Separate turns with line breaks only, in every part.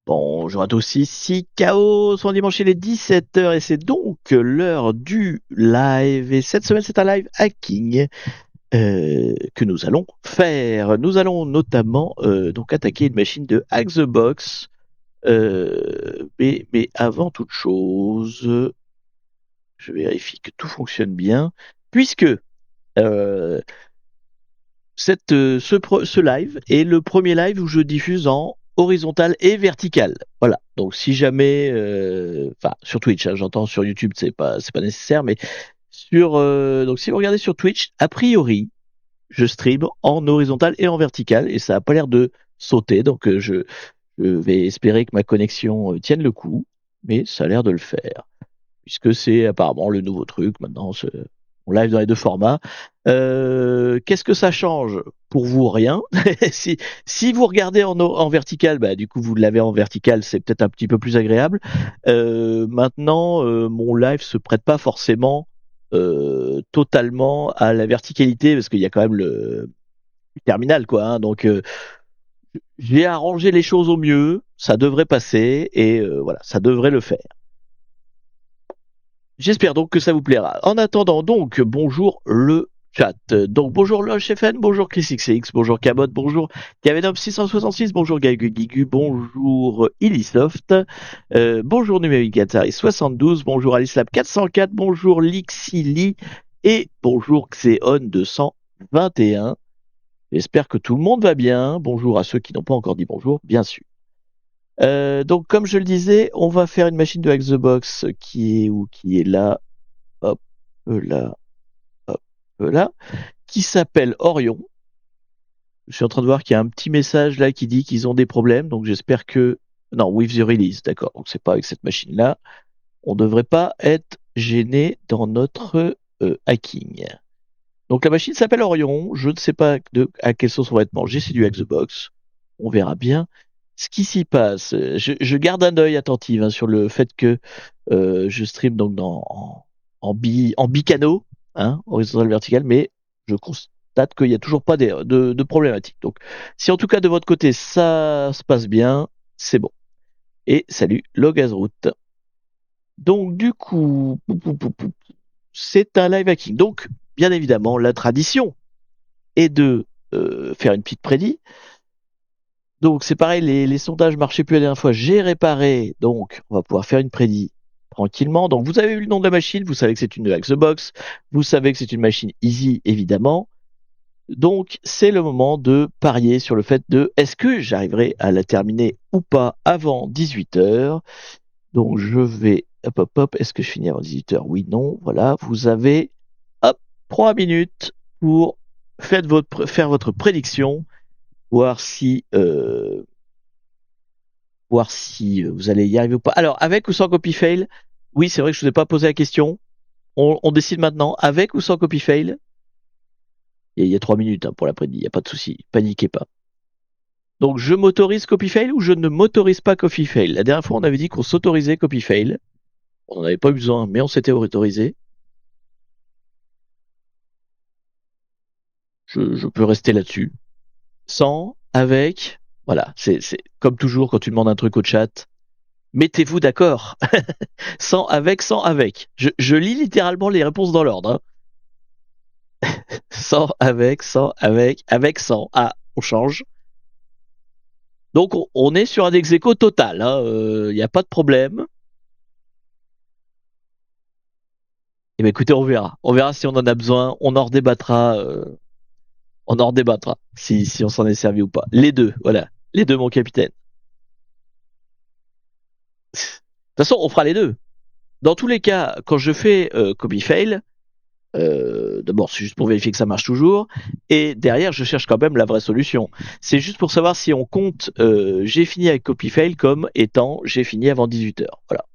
Bonjour à tous, ici Chaos, on dimanche il est 17h et c'est donc l'heure du live. Et cette semaine c'est un live hacking que nous allons faire. Nous allons notamment donc attaquer une machine de Hack the Box. Mais avant toute chose, je vérifie que tout fonctionne bien, puisque euh, ce live est le premier live où je diffuse en horizontal et vertical. Voilà. Donc si jamais, enfin sur Twitch, hein, j'entends sur YouTube, c'est pas nécessaire, mais donc si vous regardez sur Twitch, a priori, je stream en horizontal et en vertical et ça a pas l'air de sauter. Donc je vais espérer que ma connexion tienne le coup, mais ça a l'air de le faire puisque c'est apparemment le nouveau truc maintenant. On live dans les deux formats. Qu'est-ce que ça change pour vous? Rien. Si vous regardez en vertical, bah, du coup vous l'avez en vertical, c'est peut-être un petit peu plus agréable. Maintenant, mon live se prête pas forcément totalement à la verticalité parce qu'il y a quand même le terminal, quoi. Hein. Donc j'ai arrangé les choses au mieux, ça devrait passer et voilà, ça devrait le faire. J'espère donc que ça vous plaira. En attendant donc, bonjour le chat. Donc bonjour LochFN, bonjour ChrisXX, bonjour Cabot, bonjour Kavenop666, bonjour Gagugigu, bonjour Illisoft, bonjour Numérique Atari 72, bonjour AliceLab 404, bonjour Lixili et bonjour Xeon 221. J'espère que tout le monde va bien. Bonjour à ceux qui n'ont pas encore dit bonjour, bien sûr. Donc, comme je le disais, on va faire une machine de Hack the Box qui est là, hop, là, hop, là, qui s'appelle Orion. Je suis en train de voir qu'il y a un petit message là qui dit qu'ils ont des problèmes, donc j'espère que non, with the release, d'accord. Donc c'est pas avec cette machine-là. On devrait pas être gêné dans notre hacking. Donc la machine s'appelle Orion. Je ne sais pas à quelle sauce on va être mangé. C'est du Hack the Box. On verra bien ce qui s'y passe. Je garde un œil attentif hein, sur le fait que je stream donc en bicano, hein, horizontal vertical, mais je constate qu'il n'y a toujours pas de problématique. Donc, si en tout cas de votre côté ça se passe bien, c'est bon. Et salut Logazroot. Donc du coup, c'est un live hacking. Donc, bien évidemment, la tradition est de faire une petite prédit. Donc c'est pareil, les sondages marchaient plus la dernière fois. J'ai réparé, donc on va pouvoir faire une prédit tranquillement. Donc vous avez vu le nom de la machine, vous savez que c'est une Hack the Box, vous savez que c'est une machine easy évidemment. Donc c'est le moment de parier sur le fait de est-ce que j'arriverai à la terminer ou pas avant 18h. Donc je vais hop, est-ce que je finis avant 18h? Oui, non, voilà, vous avez hop 3 minutes pour faire votre prédiction, voir si vous allez y arriver ou pas. Alors, avec ou sans copy fail? Oui, c'est vrai que je ne vous ai pas posé la question. On décide maintenant, avec ou sans copy fail? Il y a 3 minutes hein, pour l'après-midi, il n'y a pas de souci, paniquez pas. Donc, je m'autorise copy fail ou je ne m'autorise pas copy fail? La dernière fois, on avait dit qu'on s'autorisait copy fail. On n'en avait pas eu besoin, mais on s'était autorisé. Je peux rester là-dessus. Sans, avec, voilà, c'est comme toujours quand tu demandes un truc au chat. Mettez-vous d'accord. Sans, avec, sans, avec. Je lis littéralement les réponses dans l'ordre. Hein. Sans, avec, sans. Ah, on change. Donc on est sur un ex aequo total. Il hein, n'y a pas de problème. Et bien écoutez, on verra. On verra si on en a besoin. On en redébattra. On en redébattra si on s'en est servi ou pas. Les deux, voilà. Les deux, mon capitaine. De toute façon, on fera les deux. Dans tous les cas, quand je fais copy fail, d'abord, c'est juste pour vérifier que ça marche toujours. Et derrière, je cherche quand même la vraie solution. C'est juste pour savoir si on compte j'ai fini avec copy-fail comme étant j'ai fini avant 18h. Voilà.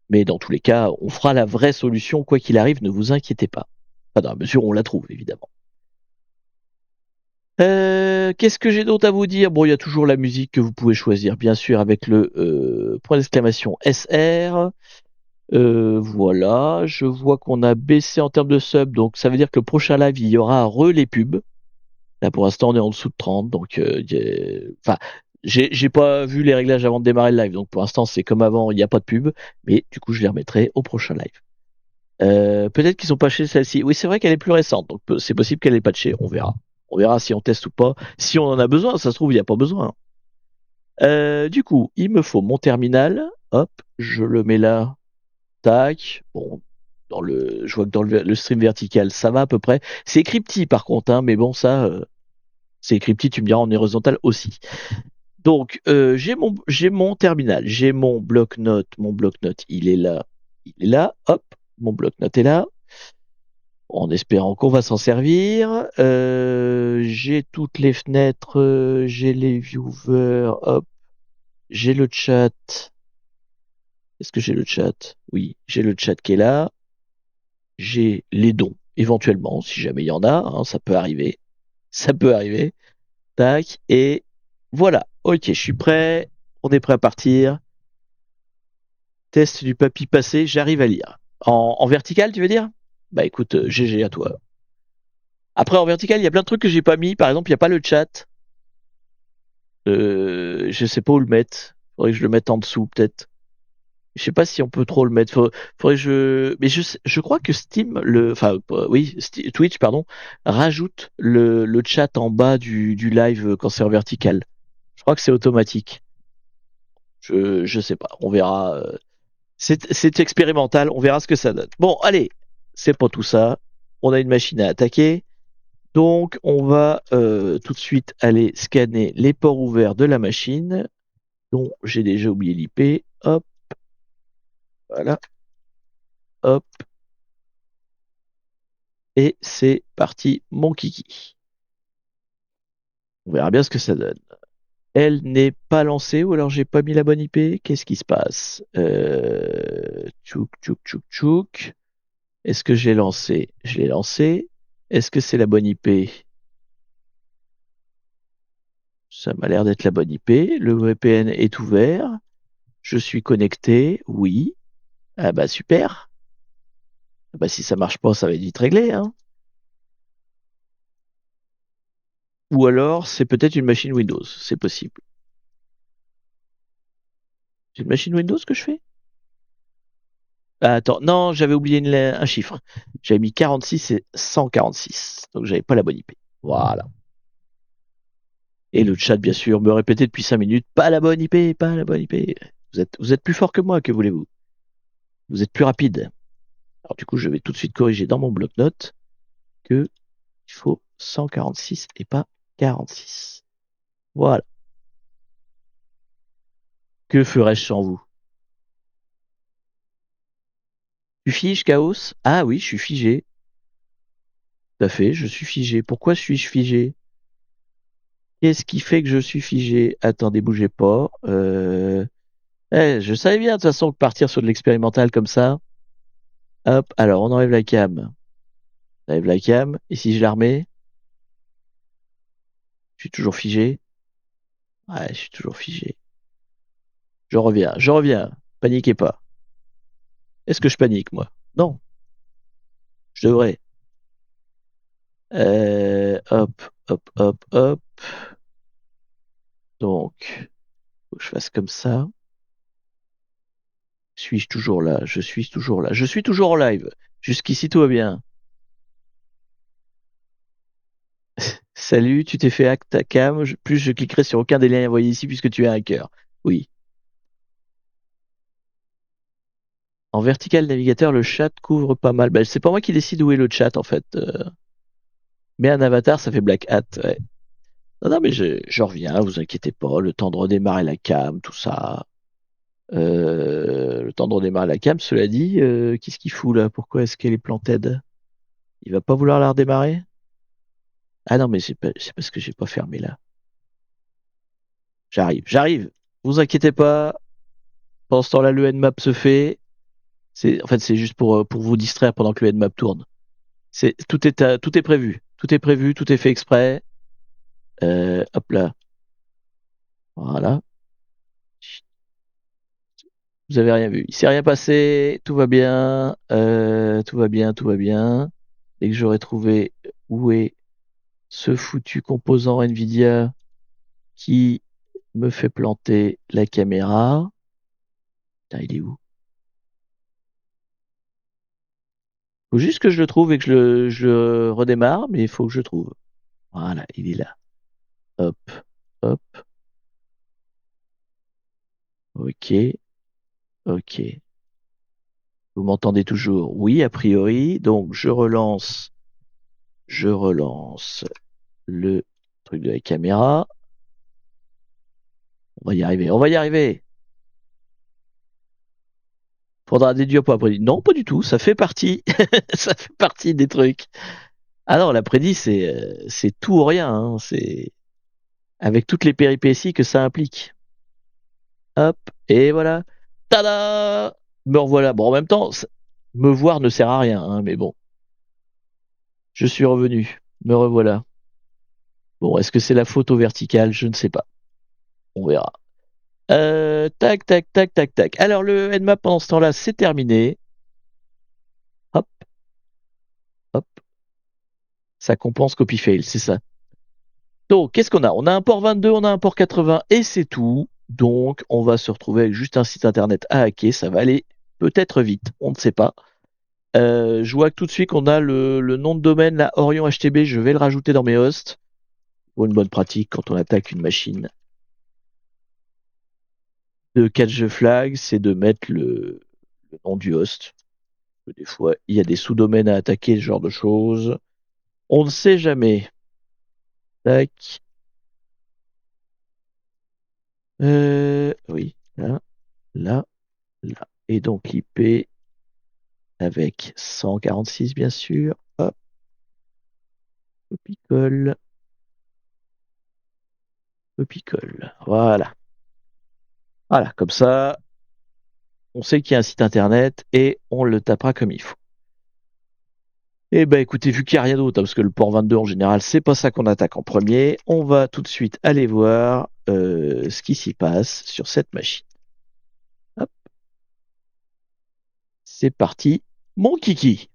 Mais dans tous les cas, on fera la vraie solution, quoi qu'il arrive, ne vous inquiétez pas. Enfin, dans la mesure où on la trouve, évidemment. Qu'est-ce que j'ai d'autre à vous dire? Bon, il y a toujours la musique que vous pouvez choisir, bien sûr, avec le point d'exclamation SR. Voilà, je vois qu'on a baissé en termes de sub, donc ça veut dire que le prochain live, il y aura les pubs. Là, pour l'instant, on est en dessous de 30, donc, enfin, J'ai pas vu les réglages avant de démarrer le live, donc pour l'instant c'est comme avant, il n'y a pas de pub, mais du coup je les remettrai au prochain live. Peut-être qu'ils sont patchés celle-ci. Oui, c'est vrai qu'elle est plus récente, donc c'est possible qu'elle est patchée. On verra. On verra si on teste ou pas. Si on en a besoin, ça se trouve il n'y a pas besoin. Du coup, il me faut mon terminal. Hop, je le mets là. Tac. Bon, je vois que dans le stream vertical, ça va à peu près. C'est écrit petit par contre, hein, mais bon, ça, c'est écrit petit, tu me diras en horizontal aussi. Donc, j'ai mon terminal, j'ai mon bloc-notes. Mon bloc-notes, il est là. Il est là. Hop, mon bloc-notes est là. En espérant qu'on va s'en servir. J'ai toutes les fenêtres, j'ai les viewers, hop, j'ai le chat. Est-ce que j'ai le chat? Oui, j'ai le chat qui est là. J'ai les dons, éventuellement, si jamais il y en a, hein, ça peut arriver. Ça peut arriver. Tac, et voilà. Ok, je suis prêt. On est prêt à partir. Test du papy passé, j'arrive à lire. En vertical, tu veux dire? Bah écoute, GG à toi. Après, en vertical, il y a plein de trucs que j'ai pas mis. Par exemple, il n'y a pas le chat. Je sais pas où le mettre. Faudrait que je le mette en dessous, peut-être. Je sais pas si on peut trop le mettre. Faudrait que mais je crois que Steam, oui, Twitch, pardon, rajoute le chat en bas du live quand c'est en vertical. Je crois que c'est automatique. Je sais pas. On verra. C'est expérimental. On verra ce que ça donne. Bon, allez. C'est pas tout ça. On a une machine à attaquer. Donc, on va tout de suite aller scanner les ports ouverts de la machine, dont j'ai déjà oublié l'IP. Hop, voilà, hop, et c'est parti, mon kiki. On verra bien ce que ça donne. Elle n'est pas lancée ou alors j'ai pas mis la bonne IP. Qu'est-ce qui se passe? Tchouk, tchouk, tchouk, tchouk. Est-ce que j'ai lancé? Je l'ai lancé. Est-ce que c'est la bonne IP? Ça m'a l'air d'être la bonne IP. Le VPN est ouvert. Je suis connecté. Oui. Ah bah super. Ah bah si ça marche pas, ça va être vite réglé, hein. Ou alors c'est peut-être une machine Windows. C'est possible. C'est une machine Windows que je fais? Ah, attends, non, j'avais oublié un chiffre. J'avais mis 46 et 146. Donc j'avais pas la bonne IP. Voilà. Et le chat, bien sûr, me répétait depuis 5 minutes, pas la bonne IP, pas la bonne IP. Vous êtes plus fort que moi, que voulez-vous? Vous êtes plus rapide. Alors du coup, je vais tout de suite corriger dans mon bloc-notes que il faut 146 et pas 46. Voilà. Que ferais-je sans vous? Tu figes, Chaos? Ah oui, je suis figé. Tout à fait, je suis figé. Pourquoi suis-je figé? Qu'est-ce qui fait que je suis figé? Attendez, bougez pas. Je savais bien de toute façon que partir sur de l'expérimental comme ça. Hop, alors on enlève la cam. On enlève la cam. Et si je la remets, je suis toujours figé. Ouais, je suis toujours figé. Je reviens, je reviens. Paniquez pas. Est-ce que je panique, moi? Non, je devrais. Hop, hop, hop, hop. Donc, faut que je fasse comme ça. Suis-je toujours là? Je suis toujours là. Je suis toujours en live. Jusqu'ici, tout va bien. Salut, tu t'es fait hack ta cam. Plus je cliquerai sur aucun des liens envoyés ici puisque tu es un hacker. Oui. En vertical navigateur, le chat couvre pas mal. Bah, c'est pas moi qui décide où est le chat en fait. Mais un avatar, ça fait Black Hat. Ouais. Non, non, mais je reviens, vous inquiétez pas. Le temps de redémarrer la cam, tout ça. Le temps de redémarrer la cam, cela dit, qu'est-ce qu'il fout là? Pourquoi est-ce qu'elle est planted? Il va pas vouloir la redémarrer? Ah non, mais c'est parce que j'ai pas fermé là. J'arrive, j'arrive. Vous inquiétez pas. Pendant ce temps-là, le Nmap se fait. En fait, c'est juste pour vous distraire pendant que le Nmap tourne. Tout est prévu. Tout est prévu, tout est fait exprès. Hop là. Voilà. Vous avez rien vu. Il s'est rien passé. Tout va bien. Tout va bien, tout va bien. Dès que j'aurai trouvé où est ce foutu composant Nvidia qui me fait planter la caméra. Putain, il est où? Faut juste que je le trouve et que je le redémarre, mais il faut que je trouve. Voilà, il est là. Hop, hop, ok, ok. Vous m'entendez toujours? Oui, a priori. Donc, je relance le truc de la caméra. On va y arriver, on va y arriver. Faudra déduire pour après. Non, pas du tout. Ça fait partie, ça fait partie des trucs. Ah non, l'après-midi, c'est tout ou rien, hein. C'est avec toutes les péripéties que ça implique. Hop, et voilà. Tada! Me revoilà. Bon, en même temps, me voir ne sert à rien, hein, mais bon. Je suis revenu. Me revoilà. Bon, est-ce que c'est la photo verticale? Je ne sais pas. On verra. Tac, tac, tac, tac, tac. Alors, le Nmap pendant ce temps-là, c'est terminé. Hop, hop. Ça compense copy fail, c'est ça. Donc, qu'est-ce qu'on a? On a un port 22, on a un port 80 et c'est tout. Donc, on va se retrouver avec juste un site internet à hacker. Ça va aller peut-être vite, on ne sait pas. Je vois que tout de suite qu'on a le nom de domaine, là, Orion HTB, je vais le rajouter dans mes hosts. Pour une bonne pratique quand on attaque une machine de catch the flag, c'est de mettre le nom du host. Des fois, il y a des sous-domaines à attaquer, ce genre de choses. On ne sait jamais. Tac. Oui, là, là, là. Et donc l'IP avec 146, bien sûr. Hop, copie-colle, copie-colle. Voilà. Voilà, comme ça, on sait qu'il y a un site internet et on le tapera comme il faut. Eh ben écoutez, vu qu'il n'y a rien d'autre, hein, parce que le port 22 en général, c'est pas ça qu'on attaque en premier, on va tout de suite aller voir ce qui s'y passe sur cette machine. Hop, c'est parti, mon kiki.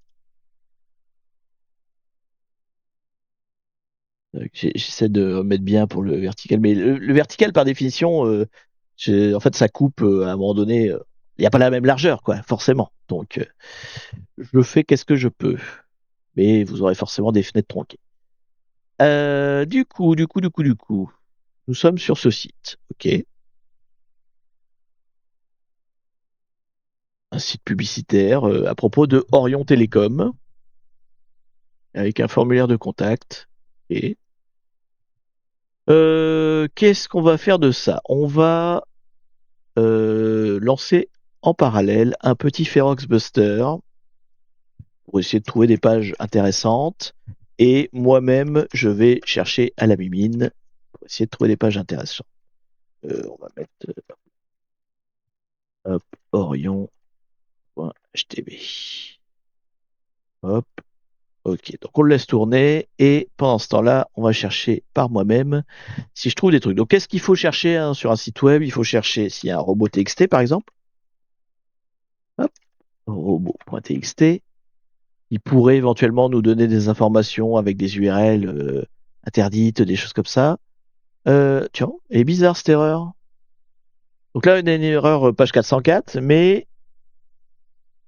J'essaie de mettre bien pour le vertical, mais le vertical par définition, en fait, ça coupe à un moment donné. Il n'y a pas la même largeur, quoi, forcément. Donc, je fais qu'est-ce que je peux, mais vous aurez forcément des fenêtres tronquées. Du coup, nous sommes sur ce site, ok, un site publicitaire à propos de Orion Télécom, avec un formulaire de contact. Et qu'est-ce qu'on va faire de ça? On va lancer en parallèle un petit Ferox Buster pour essayer de trouver des pages intéressantes. Et moi-même, je vais chercher à la mimine pour essayer de trouver des pages intéressantes. On va mettre hop, orion.htb. Hop, ok. Donc on le laisse tourner et pendant ce temps-là, on va chercher par moi-même si je trouve des trucs. Donc qu'est-ce qu'il faut chercher hein, sur un site web? Il faut chercher s'il y a un robot TXT par exemple. Hop, robot.txt. Il pourrait éventuellement nous donner des informations avec des URL interdites, des choses comme ça. Tiens, elle est bizarre cette erreur. Donc là, on a une erreur page 404, mais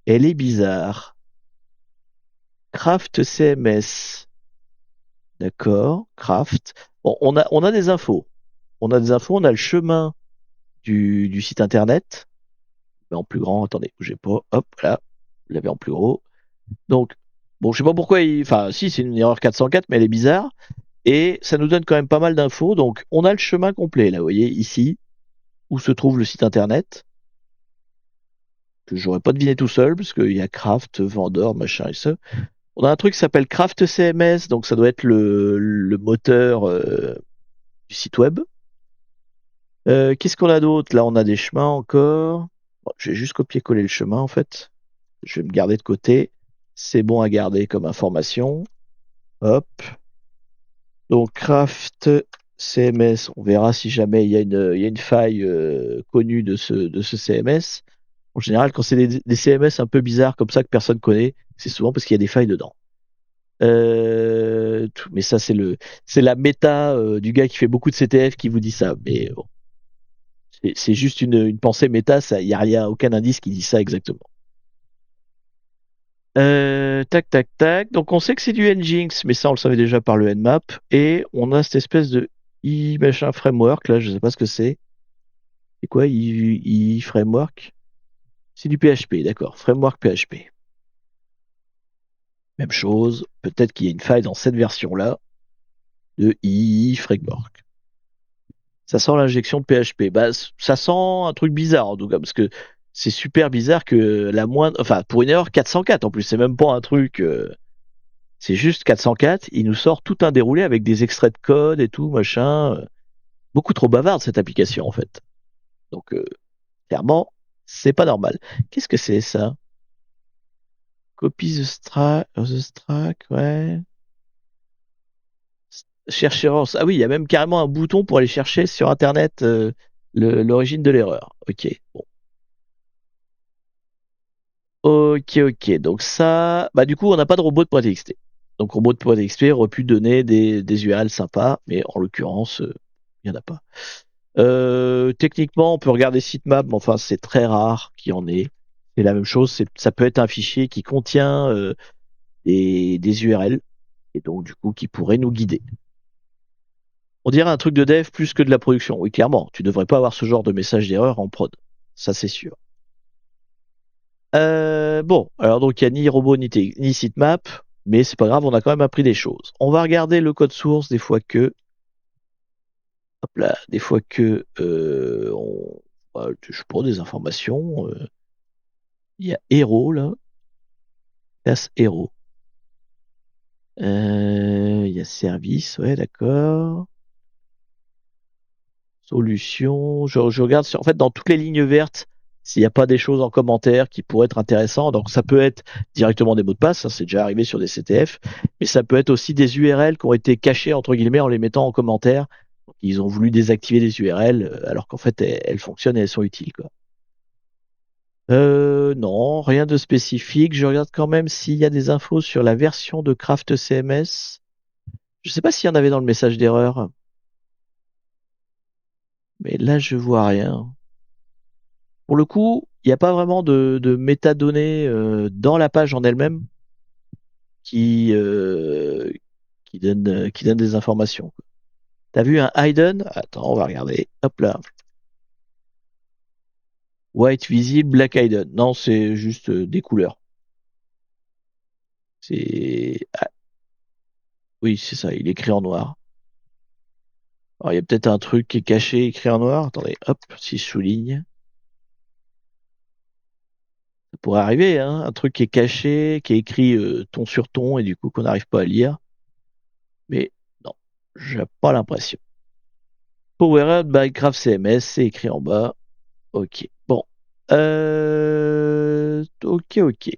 elle est bizarre. Craft CMS. D'accord, Craft. Bon, on a des infos. On a des infos, on a le chemin du site internet. Mais en plus grand, attendez, bougez pas. Hop, là. Vous l'avez en plus gros. Donc, bon, je sais pas pourquoi enfin, si, c'est une erreur 404, mais elle est bizarre. Et ça nous donne quand même pas mal d'infos. Donc, on a le chemin complet, là, vous voyez, ici, où se trouve le site internet, que j'aurais pas deviné tout seul, parce qu'il y a Craft, Vendor, machin et ça. On a un truc qui s'appelle Craft CMS, donc ça doit être le moteur du site web. Qu'est-ce qu'on a d'autre? Là, on a des chemins encore. Bon, je vais juste copier-coller le chemin, en fait. Je vais me garder de côté. C'est bon à garder comme information. Hop. Donc, Craft CMS, on verra si jamais il y a une faille connue de ce CMS. En général, quand c'est des CMS un peu bizarres comme ça que personne connaît, c'est souvent parce qu'il y a des failles dedans. Mais ça, c'est la méta du gars qui fait beaucoup de CTF qui vous dit ça. Mais bon. C'est juste une pensée méta, il n'y a rien, aucun indice qui dit ça exactement. Tac, tac, tac. Donc on sait que c'est du Nginx, mais ça on le savait déjà par le Nmap. Et on a cette espèce de i machin framework, là, je sais pas ce que c'est. C'est quoi i framework? C'est du PHP, d'accord. Framework PHP. Même chose, peut-être qu'il y a une faille dans cette version-là de i framework. Ça sent l'injection de PHP. Bah, ça sent un truc bizarre en tout cas, parce que c'est super bizarre que la moindre, enfin pour une erreur 404 en plus, c'est même pas un truc. C'est juste 404, il nous sort tout un déroulé avec des extraits de code et tout, machin. Beaucoup trop bavarde cette application en fait. Donc clairement, c'est pas normal. Qu'est-ce que c'est ça? Copy the stack, ouais. Chercher. Ah oui, il y a même carrément un bouton pour aller chercher sur Internet l'origine de l'erreur. Ok. Bon. Ok, ok. Donc ça, bah du coup, on n'a pas de robot.txt. Donc robot.txt aurait pu donner des URL sympas, mais en l'occurrence, il n'y en a pas. Techniquement, on peut regarder sitemap, mais enfin, c'est très rare qu'il y en ait. C'est la même chose, ça peut être un fichier qui contient des URL, et donc du coup, qui pourrait nous guider. On dirait un truc de dev plus que de la production. Oui, clairement, tu devrais pas avoir ce genre de message d'erreur en prod. Ça, c'est sûr. Bon, alors donc il n'y a ni robot ni sitemap, mais c'est pas grave, on a quand même appris des choses. On va regarder le code source des fois que, hop là, des fois que je prends des informations. Il y a Hero là, classe Hero. Il y a service, ouais, d'accord. Solution. Je regarde en fait dans toutes les lignes vertes s'il n'y a pas des choses en commentaire qui pourraient être intéressantes. Donc ça peut être directement des mots de passe, ça c'est déjà arrivé sur des CTF, mais ça peut être aussi des URL qui ont été cachées entre guillemets en les mettant en commentaire. Donc, ils ont voulu désactiver des URL alors qu'en fait elles fonctionnent et elles sont utiles quoi. Non, rien de spécifique. Je regarde quand même s'il y a des infos sur la version de Craft CMS. Je sais pas s'il y en avait dans le message d'erreur, mais là je vois rien. Pour le coup, il n'y a pas vraiment de métadonnées dans la page en elle-même qui, euh, qui donne des informations. T'as vu un hidden? Attends, on va regarder. Hop là. White visible, black hidden. Non, c'est juste des couleurs. Ah, oui, c'est ça, il est écrit en noir. Alors, il y a peut-être un truc qui est caché, écrit en noir. Attendez, hop, si je souligne. Ça pourrait arriver, hein, un truc qui est caché, qui est écrit ton sur ton, et du coup qu'on n'arrive pas à lire. Mais non, j'ai pas l'impression. Powered by Craft CMS, c'est écrit en bas. Ok. Bon. Ok, ok.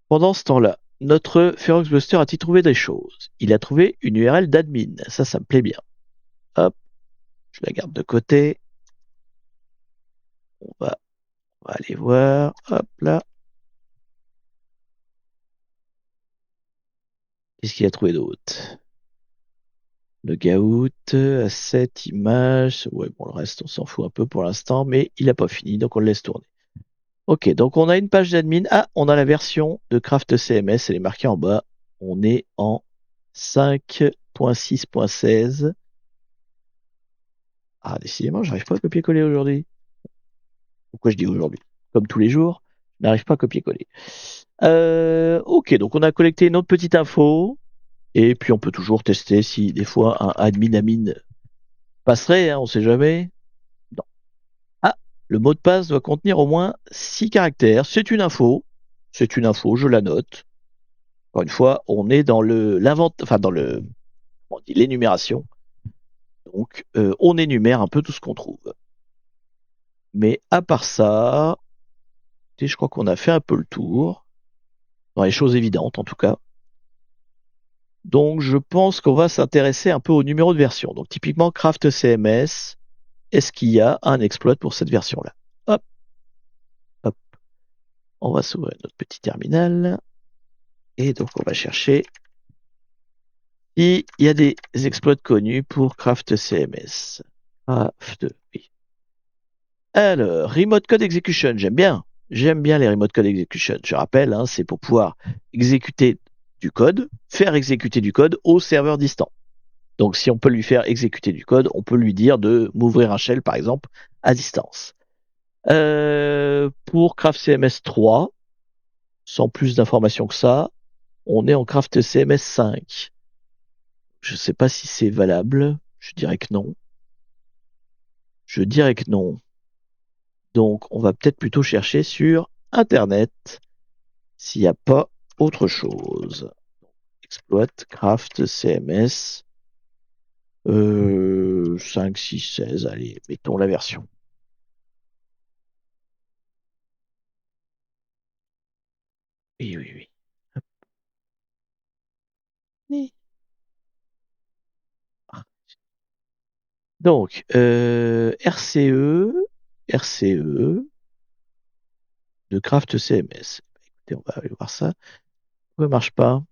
Pendant ce temps-là, notre Ferox Buster a-t-il trouvé des choses? Il a trouvé une URL d'admin. Ça me plaît bien. Hop, je la garde de côté. On va, on va aller voir. Hop là. Qu'est-ce qu'il a trouvé d'autre? Logout, asset, image. Ouais, bon, le reste, on s'en fout un peu pour l'instant, mais il n'a pas fini, donc on le laisse tourner. Ok, donc on a une page d'admin. Ah, on a la version de Craft CMS, elle est marquée en bas. On est en 5.6.16. Ah, décidément, j'arrive pas à copier-coller aujourd'hui. Pourquoi je dis aujourd'hui? Comme tous les jours, je n'arrive pas à copier-coller. Ok, donc on a collecté une autre petite info. Et puis on peut toujours tester si des fois un admin passerait, hein, on sait jamais. Non. Ah, le mot de passe doit contenir au moins 6 caractères. C'est une info. C'est une info, je la note. Encore une fois, on est dans enfin dans le, on dit l'énumération. Donc, on énumère un peu tout ce qu'on trouve. Mais à part ça, je crois qu'on a fait un peu le tour, dans les choses évidentes en tout cas. Donc, je pense qu'on va s'intéresser un peu au numéro de version. Donc, typiquement, Craft CMS, est-ce qu'il y a un exploit pour cette version-là? Hop, hop, on va s'ouvrir notre petit terminal. Et donc, on va chercher s'il y a des exploits connus pour Craft CMS. Craft, oui. Alors, Remote Code Execution, j'aime bien. J'aime bien les Remote Code Execution. Je rappelle, hein, c'est pour pouvoir exécuter du code, faire exécuter du code au serveur distant. Donc, si on peut lui faire exécuter du code, on peut lui dire de m'ouvrir un shell, par exemple, à distance. Pour Craft CMS 3, sans plus d'informations que ça, on est en Craft CMS 5. Je ne sais pas si c'est valable. Je dirais que non. Je dirais que non. Donc, on va peut-être plutôt chercher sur Internet s'il n'y a pas autre chose. Exploit, Craft, CMS, 5, 6, 16. Allez, mettons la version. Oui, oui, oui. Oui. Donc, RCE de Craft CMS. Écoutez, on va aller voir ça. Pourquoi marche pas?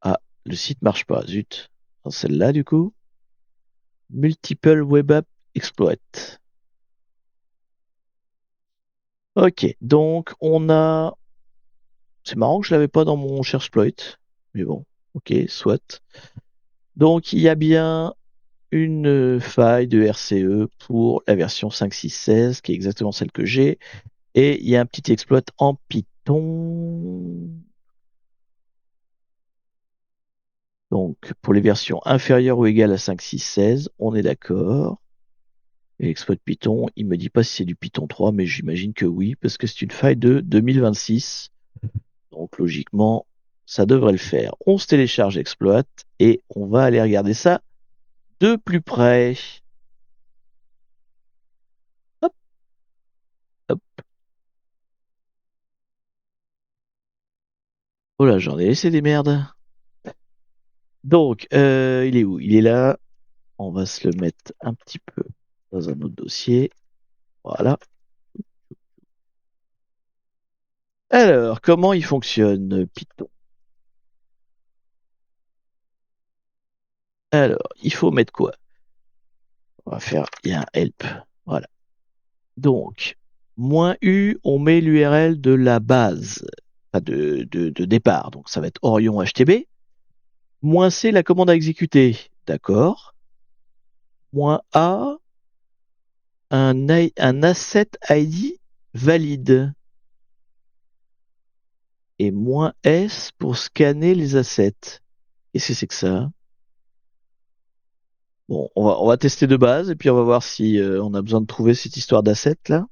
Ah, le site marche pas, zut. Dans celle-là, du coup. Multiple Web App Exploit. Ok, donc on a. C'est marrant que je l'avais pas dans mon cherche-exploit. Mais bon, ok, soit. Donc il y a bien une faille de RCE pour la version 5.6.16, qui est exactement celle que j'ai. Et il y a un petit exploit en Python. Donc pour les versions inférieures ou égales à 5.6.16, on est d'accord. Et l'exploit Python, il me dit pas si c'est du Python 3, mais j'imagine que oui, parce que c'est une faille de 2026. Donc logiquement, ça devrait le faire. On se télécharge exploit et on va aller regarder ça de plus près. Hop, hop. Oh là, j'en ai laissé des merdes. Donc, il est où? Il est là. On va se le mettre un petit peu dans un autre dossier. Voilà. Alors, comment il fonctionne, Python? Alors, il faut mettre quoi? On va faire, il y a un help. Voilà. Donc, -u, on met l'URL de la base, enfin de départ. Donc, ça va être Orion HTB. -c, la commande à exécuter. D'accord. -a, un asset ID valide. Et -s pour scanner les assets. Qu'est-ce que c'est que ça? Bon, on va tester de base et puis on va voir si on a besoin de trouver cette histoire d'assets là.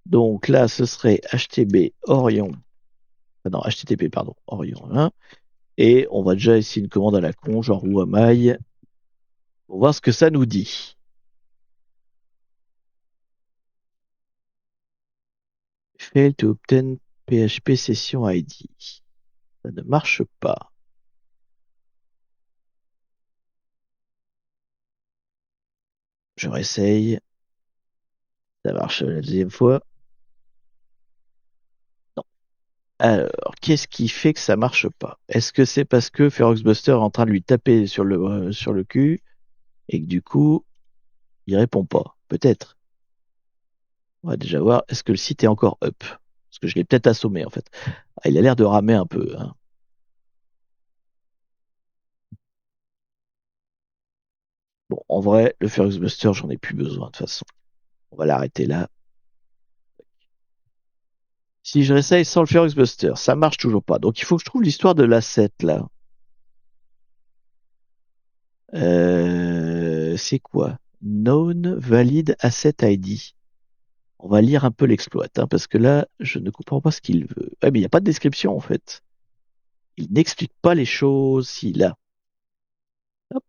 Donc là, ce serait HTB Orion. Ah non, HTTP, pardon, Orion 1. Et on va déjà essayer une commande à la con, genre whoami, pour voir ce que ça nous dit. Fail to obtain PHP session ID. Ça ne marche pas. Je réessaye. Ça marche la deuxième fois. Non. Alors, qu'est-ce qui fait que ça marche pas? Est-ce que c'est parce que Feroxbuster est en train de lui taper sur le cul et que du coup, il répond pas? Peut-être. On va déjà voir. Est-ce que le site est encore up? Parce que je l'ai peut-être assommé en fait. Ah, il a l'air de ramer un peu, hein. Bon, en vrai, le Feroxbuster, j'en ai plus besoin de toute façon. On va l'arrêter là. Si je réessaye sans le Feroxbuster, ça marche toujours pas. Donc il faut que je trouve l'histoire de l'asset là. C'est quoi? Known Valid Asset ID. On va lire un peu l'exploit, hein, parce que là, je ne comprends pas ce qu'il veut. Ouais, mais il n'y a pas de description en fait. Il n'explique pas les choses s'il a. Hop.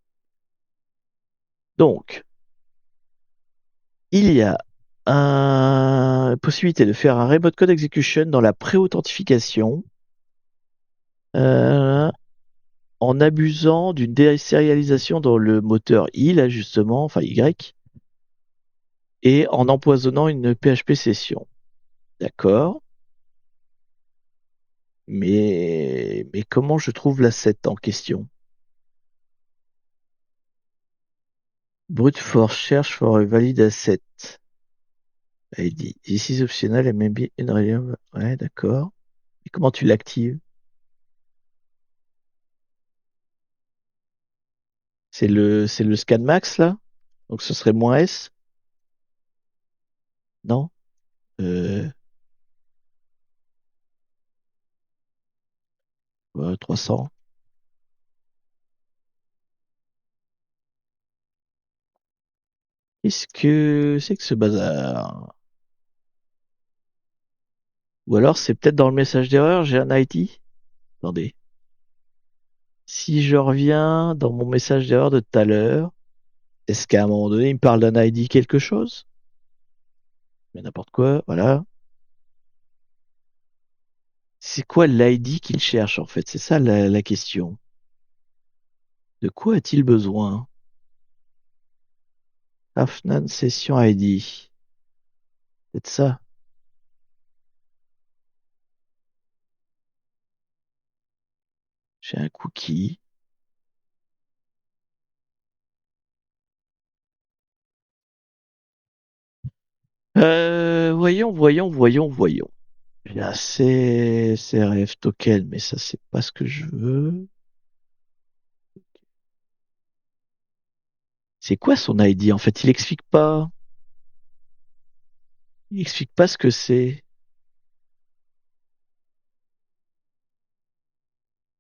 Donc, il y a possibilité de faire un remote code execution dans la pré-authentification euh, en abusant d'une désérialisation dans le moteur I, là justement, enfin Y, et en empoisonnant une PHP session. D'accord. Mais comment je trouve l'asset en question? Brute force cherche for a valid asset. ID. This is optional and maybe unreliable. Ouais, d'accord. Et comment tu l'actives? C'est le scan max, là? Donc ce serait moins S? Non? Euh, 300. Qu'est-ce que c'est que ce bazar? Ou alors c'est peut-être dans le message d'erreur, j'ai un IT? Attendez. Si je reviens dans mon message d'erreur de tout à l'heure, est-ce qu'à un moment donné, il me parle d'un ID quelque chose? Mais n'importe quoi, voilà. C'est quoi l'ID qu'il cherche en fait? C'est ça la question. De quoi a-t-il besoin? Afnan Session ID. C'est ça. J'ai un cookie. Voyons. J'ai un CRF token, mais ça c'est pas ce que je veux. C'est quoi son ID en fait? Il explique pas. Il explique pas ce que c'est.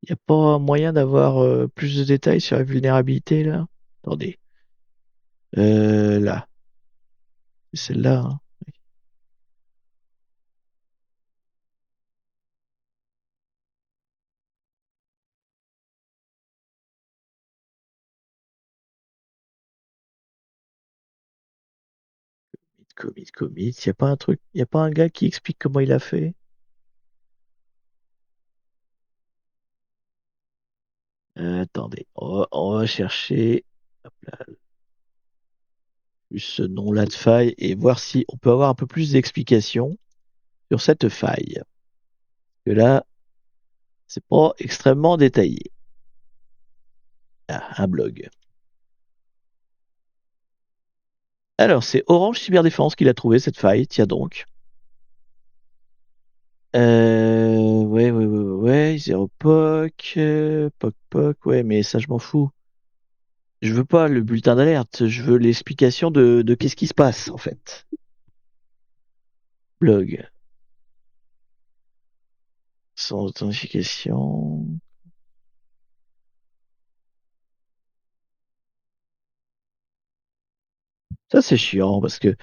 Il n'y a pas moyen d'avoir plus de détails sur la vulnérabilité là? Attendez. Là. C'est celle-là, hein. Commit. Il n'y a pas un truc, il n'y a pas un gars qui explique comment il a fait? Attendez. On va chercher hop là, ce nom-là de faille et voir si on peut avoir un peu plus d'explications sur cette faille. Que là, c'est pas extrêmement détaillé. Ah, un blog. Alors, c'est Orange Cyberdéfense qui l'a trouvé, cette faille. Tiens donc. Ouais. Zéro POC. POC. Ouais, mais ça, je m'en fous. Je veux pas le bulletin d'alerte. Je veux l'explication de qu'est-ce qui se passe, en fait. Blog. Sans authentification. Ça, c'est chiant parce que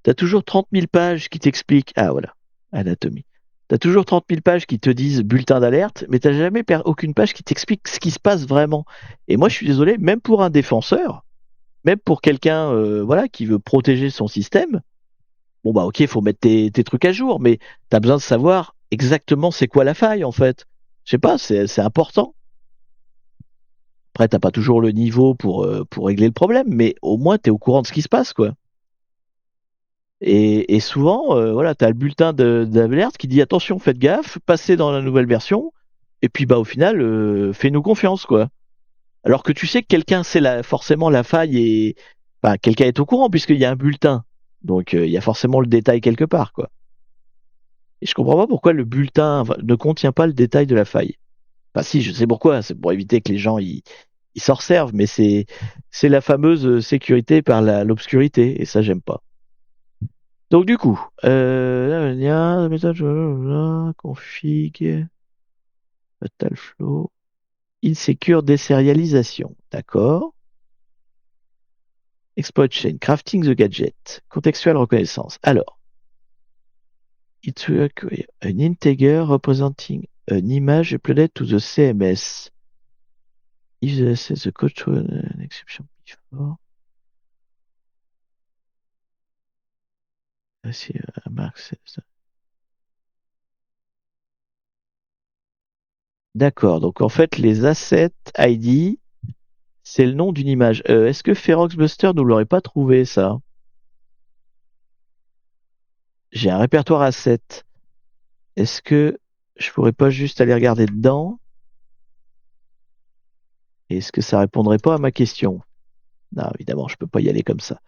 t'as toujours 30 000 pages qui t'expliquent. Ah, voilà. Anatomie. T'as toujours 30 000 pages qui te disent bulletin d'alerte, mais t'as jamais aucune page qui t'explique ce qui se passe vraiment. Et moi, je suis désolé, même pour un défenseur, même pour quelqu'un, voilà, qui veut protéger son système, bon bah ok, faut mettre tes trucs à jour, mais t'as besoin de savoir exactement c'est quoi la faille en fait. Je sais pas, c'est important. Après, t'as pas toujours le niveau pour régler le problème, mais au moins t'es au courant de ce qui se passe, quoi. Et souvent, voilà, t'as le bulletin d'alerte qui dit attention, faites gaffe, passez dans la nouvelle version, et puis bah au final, fais-nous confiance, quoi. Alors que tu sais que quelqu'un sait forcément la faille et enfin, quelqu'un est au courant puisqu'il y a un bulletin. Donc il y a forcément le détail quelque part, quoi. Et je comprends pas pourquoi le bulletin enfin, ne contient pas le détail de la faille. Enfin si, je sais pourquoi, c'est pour éviter que les gens ils s'en servent, mais c'est la fameuse sécurité par l'obscurité et ça j'aime pas. Donc du coup, lien, message, config, fatal flow, insecure désérialisation, d'accord. Exploit chain, crafting the gadget, contextual reconnaissance. Alors, it will acquire an integer representing an image uploaded to the CMS. If the says the code show an exception before. Si, Mark says. D'accord, donc en fait, les assets ID, c'est le nom d'une image. Est-ce que Ferox Buster ne l'aurait pas trouvé, ça? J'ai un répertoire assets. Est-ce que je pourrais pas juste aller regarder dedans? Est-ce que ça répondrait pas à ma question? Non, évidemment, je peux pas y aller comme ça.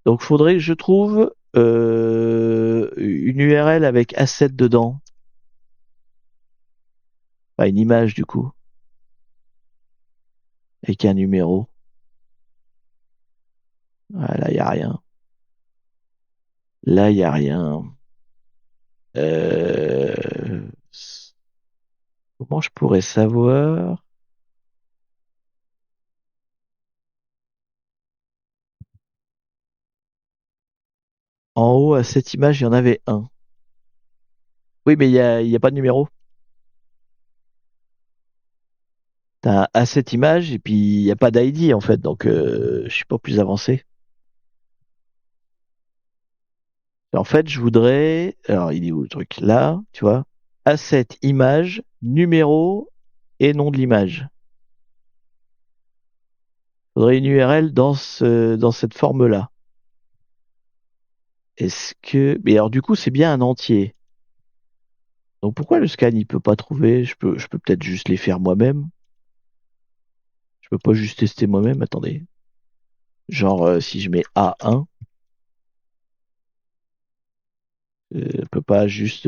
Donc, faudrait que je trouve une URL avec asset dedans. Pas une image, du coup, avec un numéro. Ah, là, il y a rien. Là, il y a rien. Euh, Comment je pourrais savoir? En haut, à cette image, il y en avait un. Oui, mais il y a pas de numéro. T'as à cette image et puis il n'y a pas d'ID en fait, donc je suis pas plus avancé. En fait, je voudrais. Alors, il est où le truc? Là, tu vois. Asset, image, numéro et nom de l'image. Il faudrait une URL dans cette forme-là. Est-ce que. Mais alors, du coup, c'est bien un entier. Donc, pourquoi le scan, il peut pas trouver? Je peux peut-être juste les faire moi-même. Je peux pas juste tester moi-même. Attendez. Genre, si je mets A1, peut pas juste.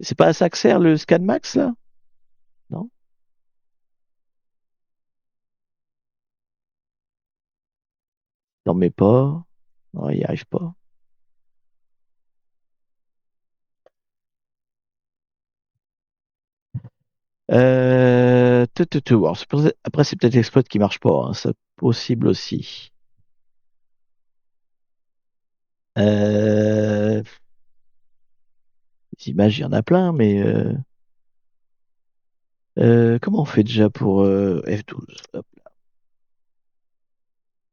C'est pas à ça que sert le scan max, là? Non? N'en mets pas. Non, il n'y arrive pas. Alors, après, c'est peut-être l'exploit qui marche pas, hein, c'est possible aussi. Euh, les images, il y en a plein, mais comment on fait déjà pour F12? Hop,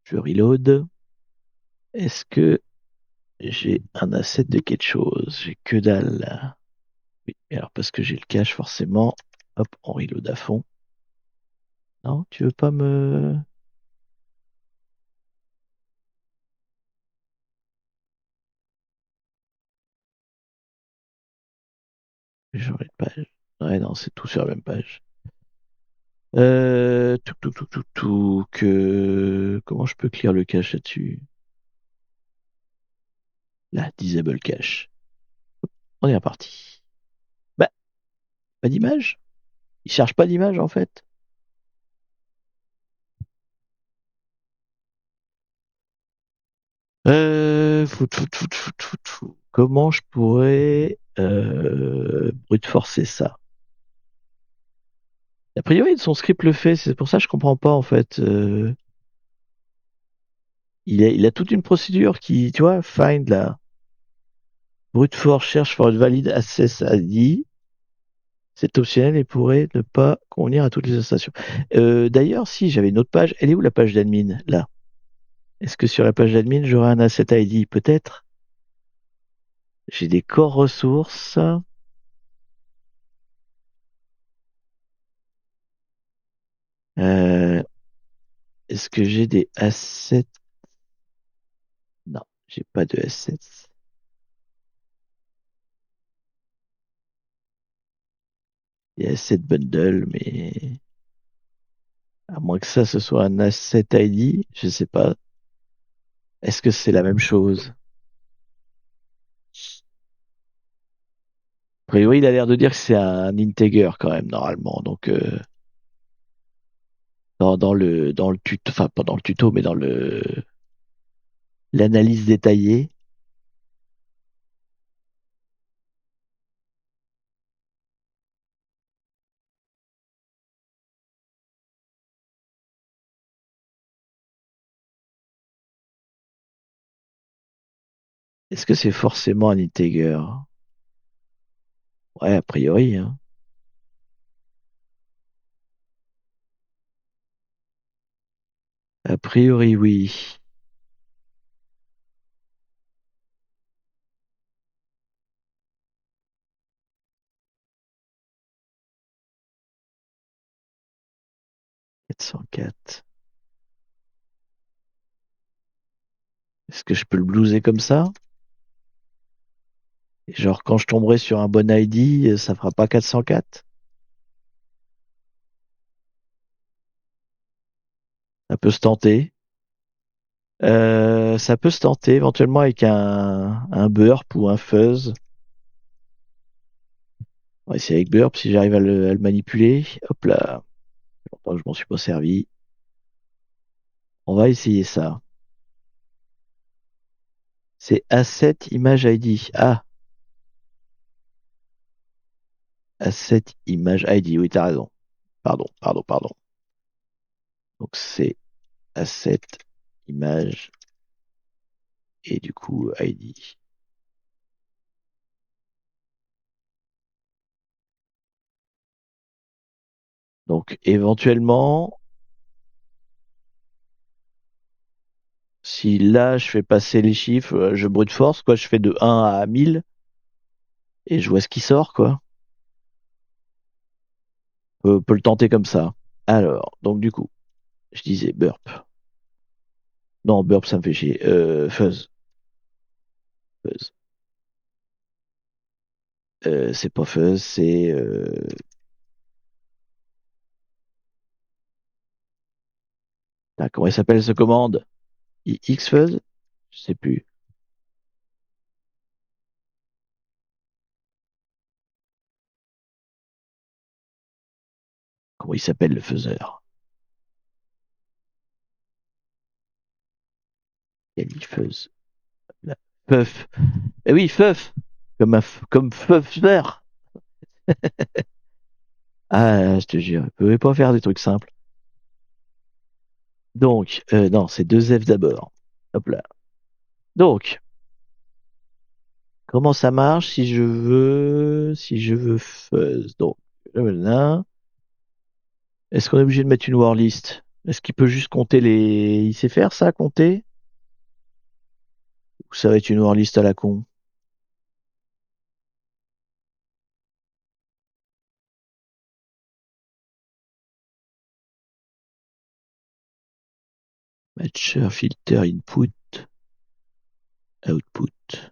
je reload. Est-ce que j'ai un asset de quelque chose? J'ai que dalle. Oui, alors parce que j'ai le cache forcément. Hop, on reload à fond. Non, tu veux pas me... J'aurais une page. Ouais, non, c'est tout sur la même page. Comment je peux clear le cache là-dessus? Là, disable cache. On est reparti. Bah, pas d'image. Il cherche pas d'image en fait. Comment je pourrais brute forcer ça? A priori, son script le fait, c'est pour ça que je comprends pas en fait. Il a toute une procédure qui, tu vois, find là. Brute force cherche for a valid access ID. C'est optionnel et pourrait ne pas convenir à toutes les installations. D'ailleurs, si j'avais une autre page, elle est où la page d'admin? Là. Est-ce que sur la page d'admin, j'aurai un asset ID? Peut-être. J'ai des core ressources. Euh, Est-ce que j'ai des assets? Non, j'ai pas de assets. Il y a asset bundle, mais à moins que ça, ce soit un asset ID, je sais pas. Est-ce que c'est la même chose? A priori, il a l'air de dire que c'est un integer quand même, normalement. Donc, dans le tuto, enfin, pas dans le tuto, mais dans l'analyse détaillée, est-ce que c'est forcément un integer? Ouais, a priori, hein. A priori, oui. 404. Est-ce que je peux le blouser comme ça? Et genre, quand je tomberai sur un bon ID, ça fera pas 404? Ça peut se tenter. Ça peut se tenter éventuellement avec un burp ou un fuzz. On va essayer avec burp si j'arrive à le manipuler. Hop là, longtemps que je m'en suis pas servi. On va essayer ça. C'est Asset Image ID. Ah, Asset Image ID. Oui, t'as raison. Pardon. Donc c'est Asset Image et du coup ID. Donc éventuellement, si là je fais passer les chiffres, je brute force, quoi, je fais de 1 à 1000 et je vois ce qui sort, quoi. Peut le tenter comme ça. Alors, donc du coup, je disais burp. Non, burp, ça me fait chier. Fuzz. Fuzz. C'est pas fuzz, c'est... ah, comment il s'appelle ce commande? Xfuzz? Je sais plus. Comment il s'appelle le faiseur? Califuzz. Là. Feuf. Eh oui, feuf. Comme feufeur. Ah, je te jure, vous pouvez pas faire des trucs simples. Donc, non, c'est deux F d'abord. Hop là. Donc, comment ça marche si je veux fuzz? Donc, là, est-ce qu'on est obligé de mettre une warlist? Est-ce qu'il peut juste compter les... Il sait faire ça, compter? Ou ça va être une warlist à la con? Matcher, filter, input, output.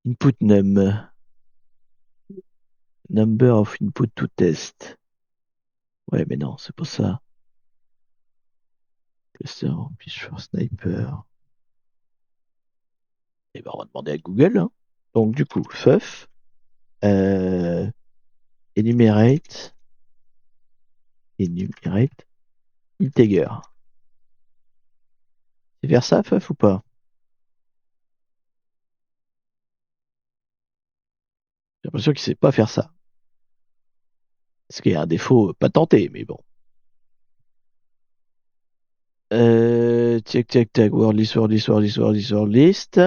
Input number of input to test. Ouais, mais non, c'est pas ça. Cluster, fish for sniper. Et ben, on va demander à Google, hein. Donc, du coup, feuf, euh, enumerate, enumerate, integer. C'est faire ça, feuf, ou pas? J'ai l'impression qu'il sait pas faire ça. Parce qu'il y a un défaut patenté, mais bon. Tac, word list, word list, word list, word list, word list.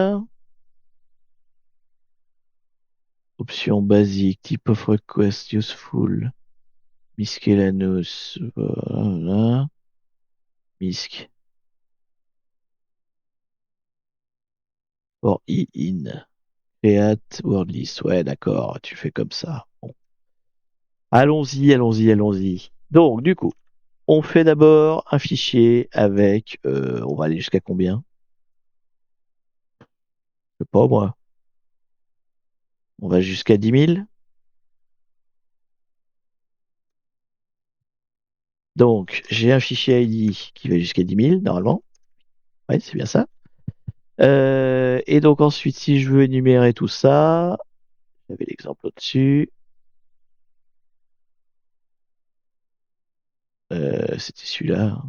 Option basique, type of request, useful, miscellaneous, voilà. Misc, for in, create, word list. Ouais, d'accord, tu fais comme ça. Bon. Allons-y. Donc, du coup, on fait d'abord un fichier avec, on va aller jusqu'à combien? Je sais pas, moi. On va jusqu'à 10 000. Donc, j'ai un fichier ID qui va jusqu'à 10 000, normalement. Ouais, c'est bien ça. Et donc ensuite, si je veux énumérer tout ça, j'avais l'exemple au-dessus. C'était celui-là.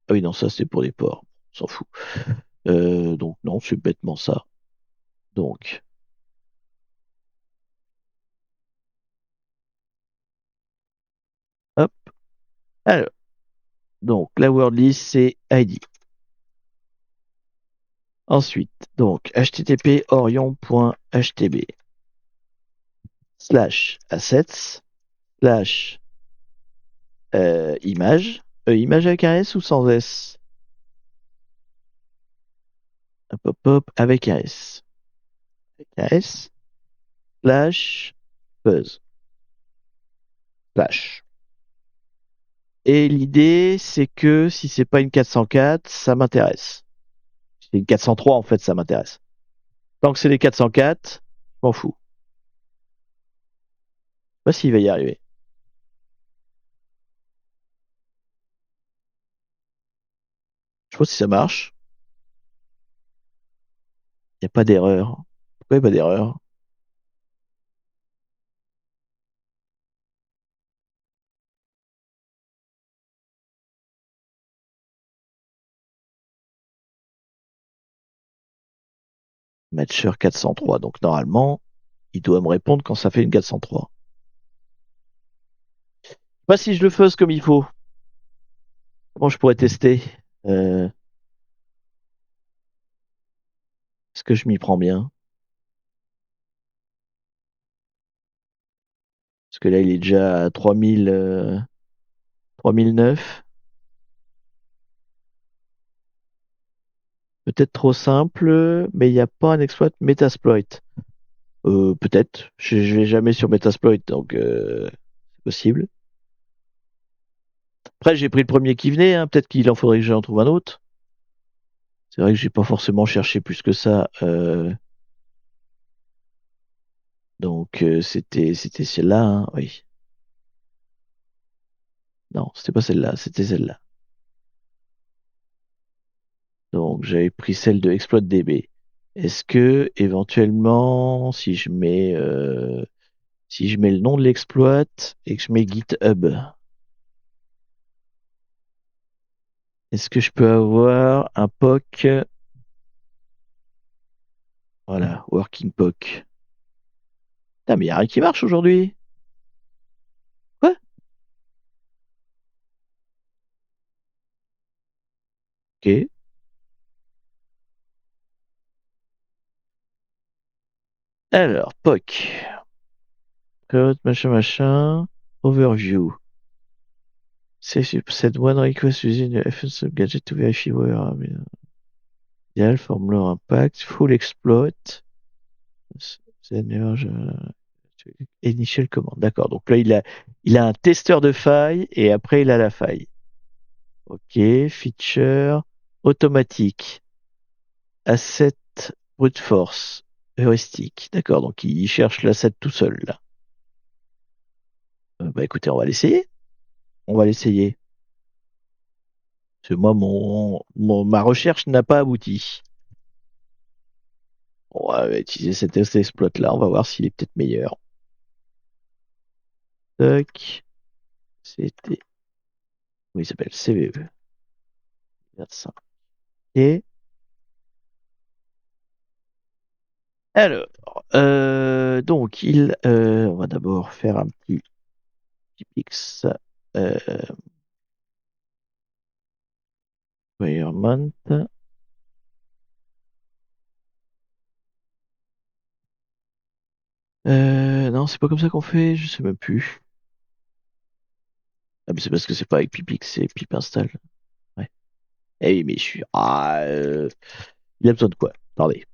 Ah oui, non, ça c'est pour les ports. On s'en fout. Donc non, c'est bêtement ça. Donc, hop. Alors, donc la word list c'est ID. Ensuite, donc http orion.htb slash assets slash image. Image avec un S ou sans S? Hop, avec un S. Avec un S slash buzz slash. Et l'idée, c'est que si c'est pas une 404, ça m'intéresse. Si c'est une 403, en fait, ça m'intéresse. Tant que c'est les 404, je m'en fous. Je sais pas s'il va y arriver. sais pas si ça marche. Il n'y a pas d'erreur. Pourquoi il n'y a pas d'erreur? Matcher 403. Donc normalement, il doit me répondre quand ça fait une 403. Pas si je le fais comme il faut. Comment je pourrais tester? Euh, Est-ce que je m'y prends bien? Parce que là, il est déjà à 3000, 3009. Peut-être trop simple, mais il n'y a pas un exploit Metasploit. Peut-être. Je vais jamais sur Metasploit, donc c'est possible. Après, j'ai pris le premier qui venait, hein. Peut-être qu'il en faudrait que j'en trouve un autre. C'est vrai que j'ai pas forcément cherché plus que ça. Donc c'était celle-là, hein, oui. Non, c'était pas celle-là, c'était celle-là. Donc j'avais pris celle de ExploitDB. Est-ce que éventuellement, si je mets le nom de l'exploit et que je mets GitHub, est-ce que je peux avoir un POC? Voilà, Working POC. Putain, mais y a rien qui marche aujourd'hui. Quoi? Ok. Alors, POC. Code, machin, machin. Overview. Said one request using the FS gadget to verify where ideal, formula impact, full exploit. Initial command. D'accord. Donc là, il a un testeur de failles et après, il a la faille. Ok. Feature. Automatique. Asset. Brute force. Heuristique. D'accord. Donc il cherche l'asset tout seul, là. Bah écoutez, on va l'essayer. On va l'essayer. Parce que moi, ma recherche n'a pas abouti. On va utiliser cet exploit-là. On va voir s'il est peut-être meilleur. Tac. C'était. Oui, il s'appelle CVE. 25. Et alors, donc, on va d'abord faire un petit pix euh, requirement. Non, c'est pas comme ça qu'on fait, je sais même plus. Ah, mais c'est parce que c'est pas avec Pipix, c'est pip install. Ouais. Eh oui, mais je suis. Il a besoin de quoi? Attendez.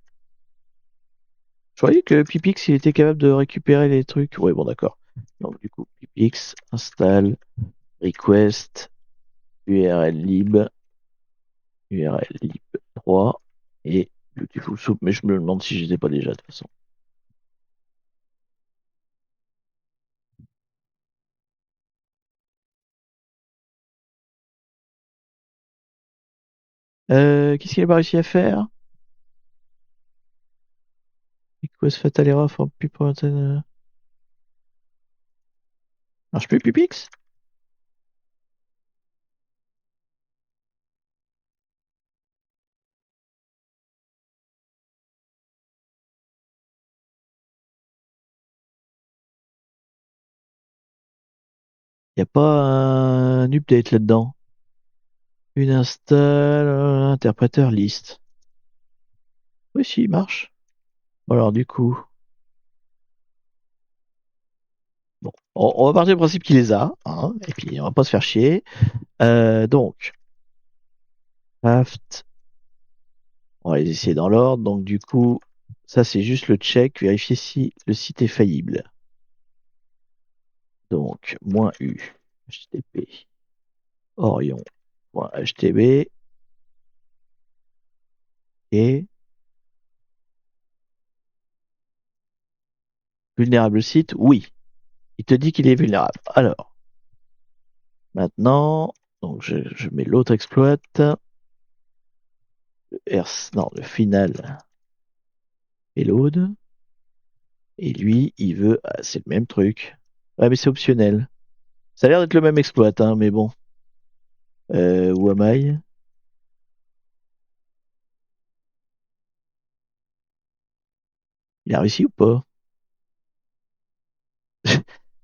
Je croyais que Pipix, il était capable de récupérer les trucs. Ouais, bon, d'accord. Donc, du coup, Pipix install request URL lib, URL lib 3 et Beautiful Soup. Mais je me demande si je les ai pas déjà, de toute façon. Qu'est-ce qu'il a pas réussi à faire? Request fatal error for people. Marche plus, Pipix? Y a pas un update là-dedans? Une install, interpréteur list. Oui, si, il marche. Bon, alors, du coup, bon, on va partir du principe qu'il les a, hein, et puis on va pas se faire chier. Donc, aft, on va les essayer dans l'ordre. Donc, du coup, ça, c'est juste le check, vérifier si le site est faillible. Donc, -u, http, orion.htb, et vulnérable site, oui. Il te dit qu'il est vulnérable. Alors, maintenant, donc je mets l'autre exploit. Non, le final est load. Et lui, il veut, c'est le même truc. Ouais, mais c'est optionnel. Ça a l'air d'être le même exploit, hein, mais bon. Où am I? Il a réussi ou pas?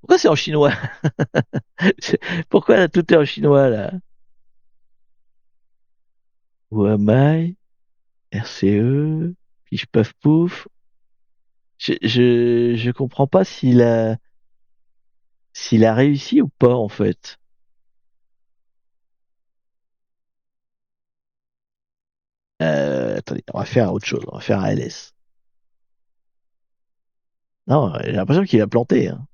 Pourquoi c'est en chinois? Pourquoi là, tout est en chinois là? Où am I? RCE, Fiche Paf Pouf. Je comprends pas s'il a réussi ou pas en fait. Attendez, on va faire autre chose, on va faire un LS. Non, j'ai l'impression qu'il a planté, hein.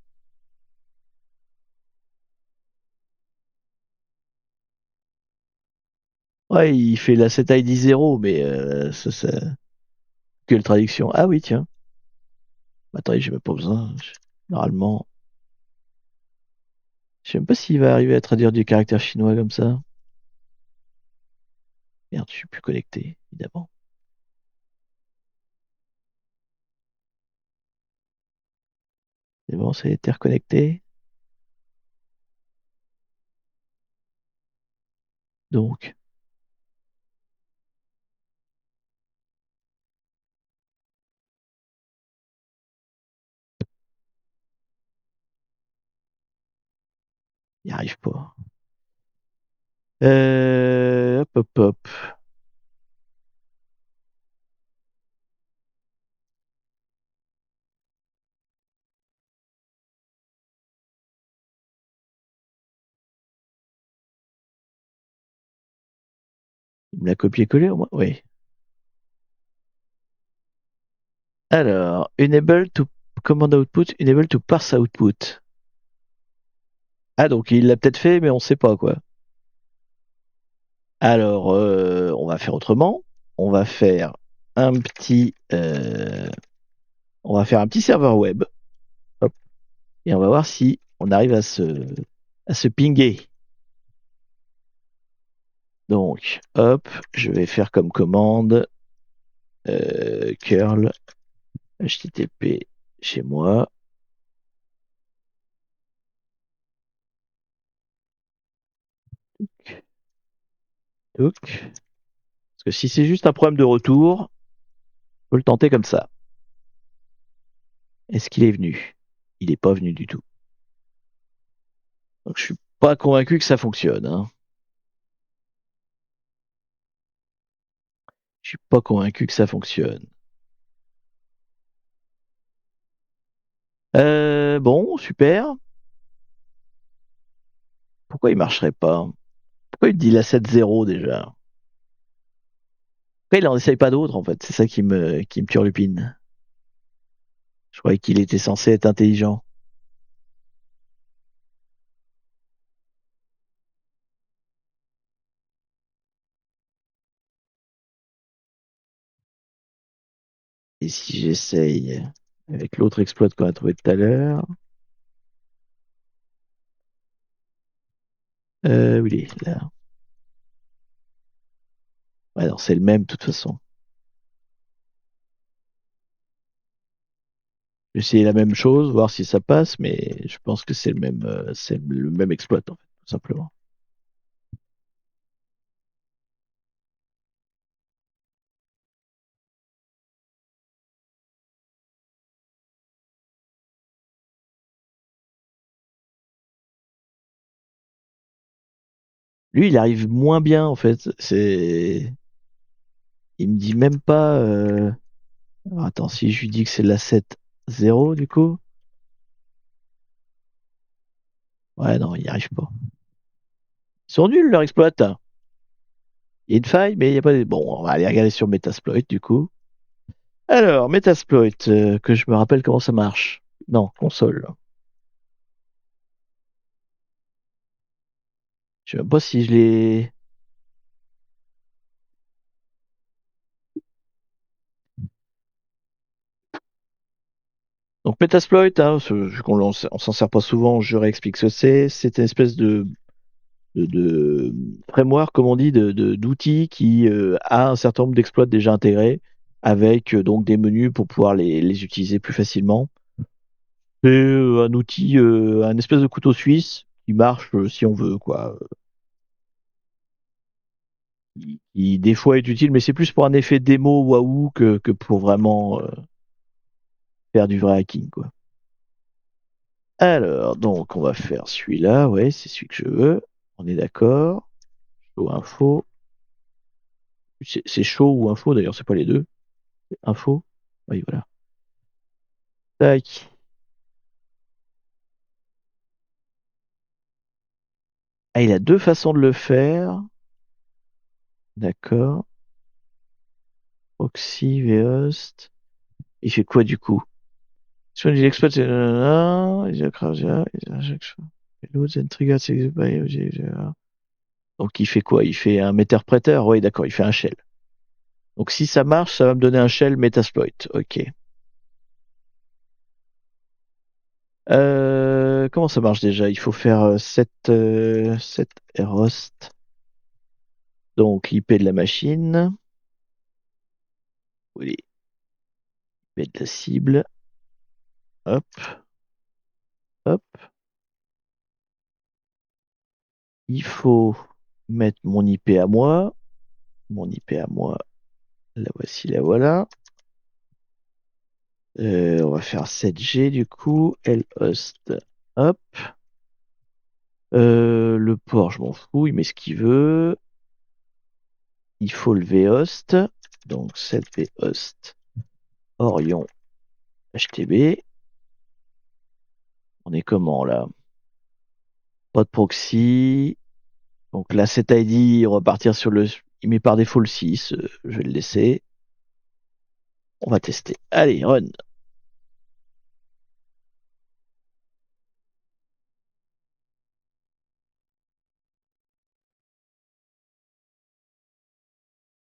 Ouais, il fait la 7ID 0, mais ça, quelle traduction? Ah oui, tiens. Attendez, j'ai même pas besoin. Normalement, je sais même pas s'il va arriver à traduire du caractère chinois comme ça. Merde, je suis plus connecté, évidemment. C'est bon, c'est interconnecté. Donc, il n'y arrive pas. Hop, hop, hop. Il me l'a copié-collé au moins? Oui. Alors, enable to command output, enable to parse output. Ah, donc il l'a peut-être fait, mais on sait pas quoi. Alors, on va faire autrement. On va faire un petit, on va faire un petit serveur web. Hop, et on va voir si on arrive à se pinguer. Donc, hop, je vais faire comme commande curl http chez moi. Touc. Parce que si c'est juste un problème de retour, on peut le tenter comme ça. Est-ce qu'il est venu? Il n'est pas venu du tout. Donc, je suis pas convaincu que ça fonctionne, hein. Je suis pas convaincu que ça fonctionne. Bon, super. Pourquoi il marcherait pas? Pourquoi il dit la 7-0 déjà? Pourquoi il en essaye pas d'autres en fait? C'est ça qui me turlupine. Je croyais qu'il était censé être intelligent. Et si j'essaye avec l'autre exploit qu'on a trouvé tout à l'heure, où il est là. Ouais, non, c'est le même de toute façon. J'ai essayé la même chose, voir si ça passe, mais je pense que c'est le même exploit en fait, tout simplement. Lui, il arrive moins bien en fait. Il me dit même pas. Alors, attends, si je lui dis que c'est la 7-0 du coup. Ouais, non, il n'y arrive pas. Ils sont nuls leur exploit, hein. Il y a une faille, mais il n'y a pas de... Bon, on va aller regarder sur Metasploit du coup. Alors, Metasploit, que je me rappelle comment ça marche. Non, console. Je sais même pas si je l'ai... Donc Metasploit, hein, vu qu'on on s'en sert pas souvent, je réexplique ce que c'est. C'est une espèce de de framework, comme on dit, d'outils qui a un certain nombre d'exploits déjà intégrés, avec donc des menus pour pouvoir les utiliser plus facilement. C'est un outil, un espèce de couteau suisse qui marche si on veut, quoi. Qui des fois est utile, mais c'est plus pour un effet démo waouh que pour vraiment faire du vrai hacking, quoi. Alors, donc, on va faire celui-là, ouais, c'est celui que je veux. On est d'accord. Show info. C'est chaud ou info, d'ailleurs, c'est pas les deux. Info. Oui, voilà. Tac. Ah, il a deux façons de le faire. D'accord. Proxy, vhost. Il fait quoi du coup? Soit il exploite, donc il fait quoi? Il fait un méterpréteur? Oui, d'accord, il fait un shell. Donc si ça marche, ça va me donner un shell Metasploit. Ok. Comment ça marche déjà? Il faut faire set host. Donc l'IP de la machine. Oui, l'IP de la cible. Hop, hop. Il faut mettre mon IP à moi. Mon IP à moi, la voici, la voilà. On va faire 7G du coup. Lhost. Hop. Le port, je m'en fous, il met ce qu'il veut. Il faut le vhost. Donc 7 vhost. Orion HTB. On est comment là? Pas de proxy. Donc là, cet ID, on va partir sur le. Il met par défaut le 6. Je vais le laisser. On va tester. Allez, run.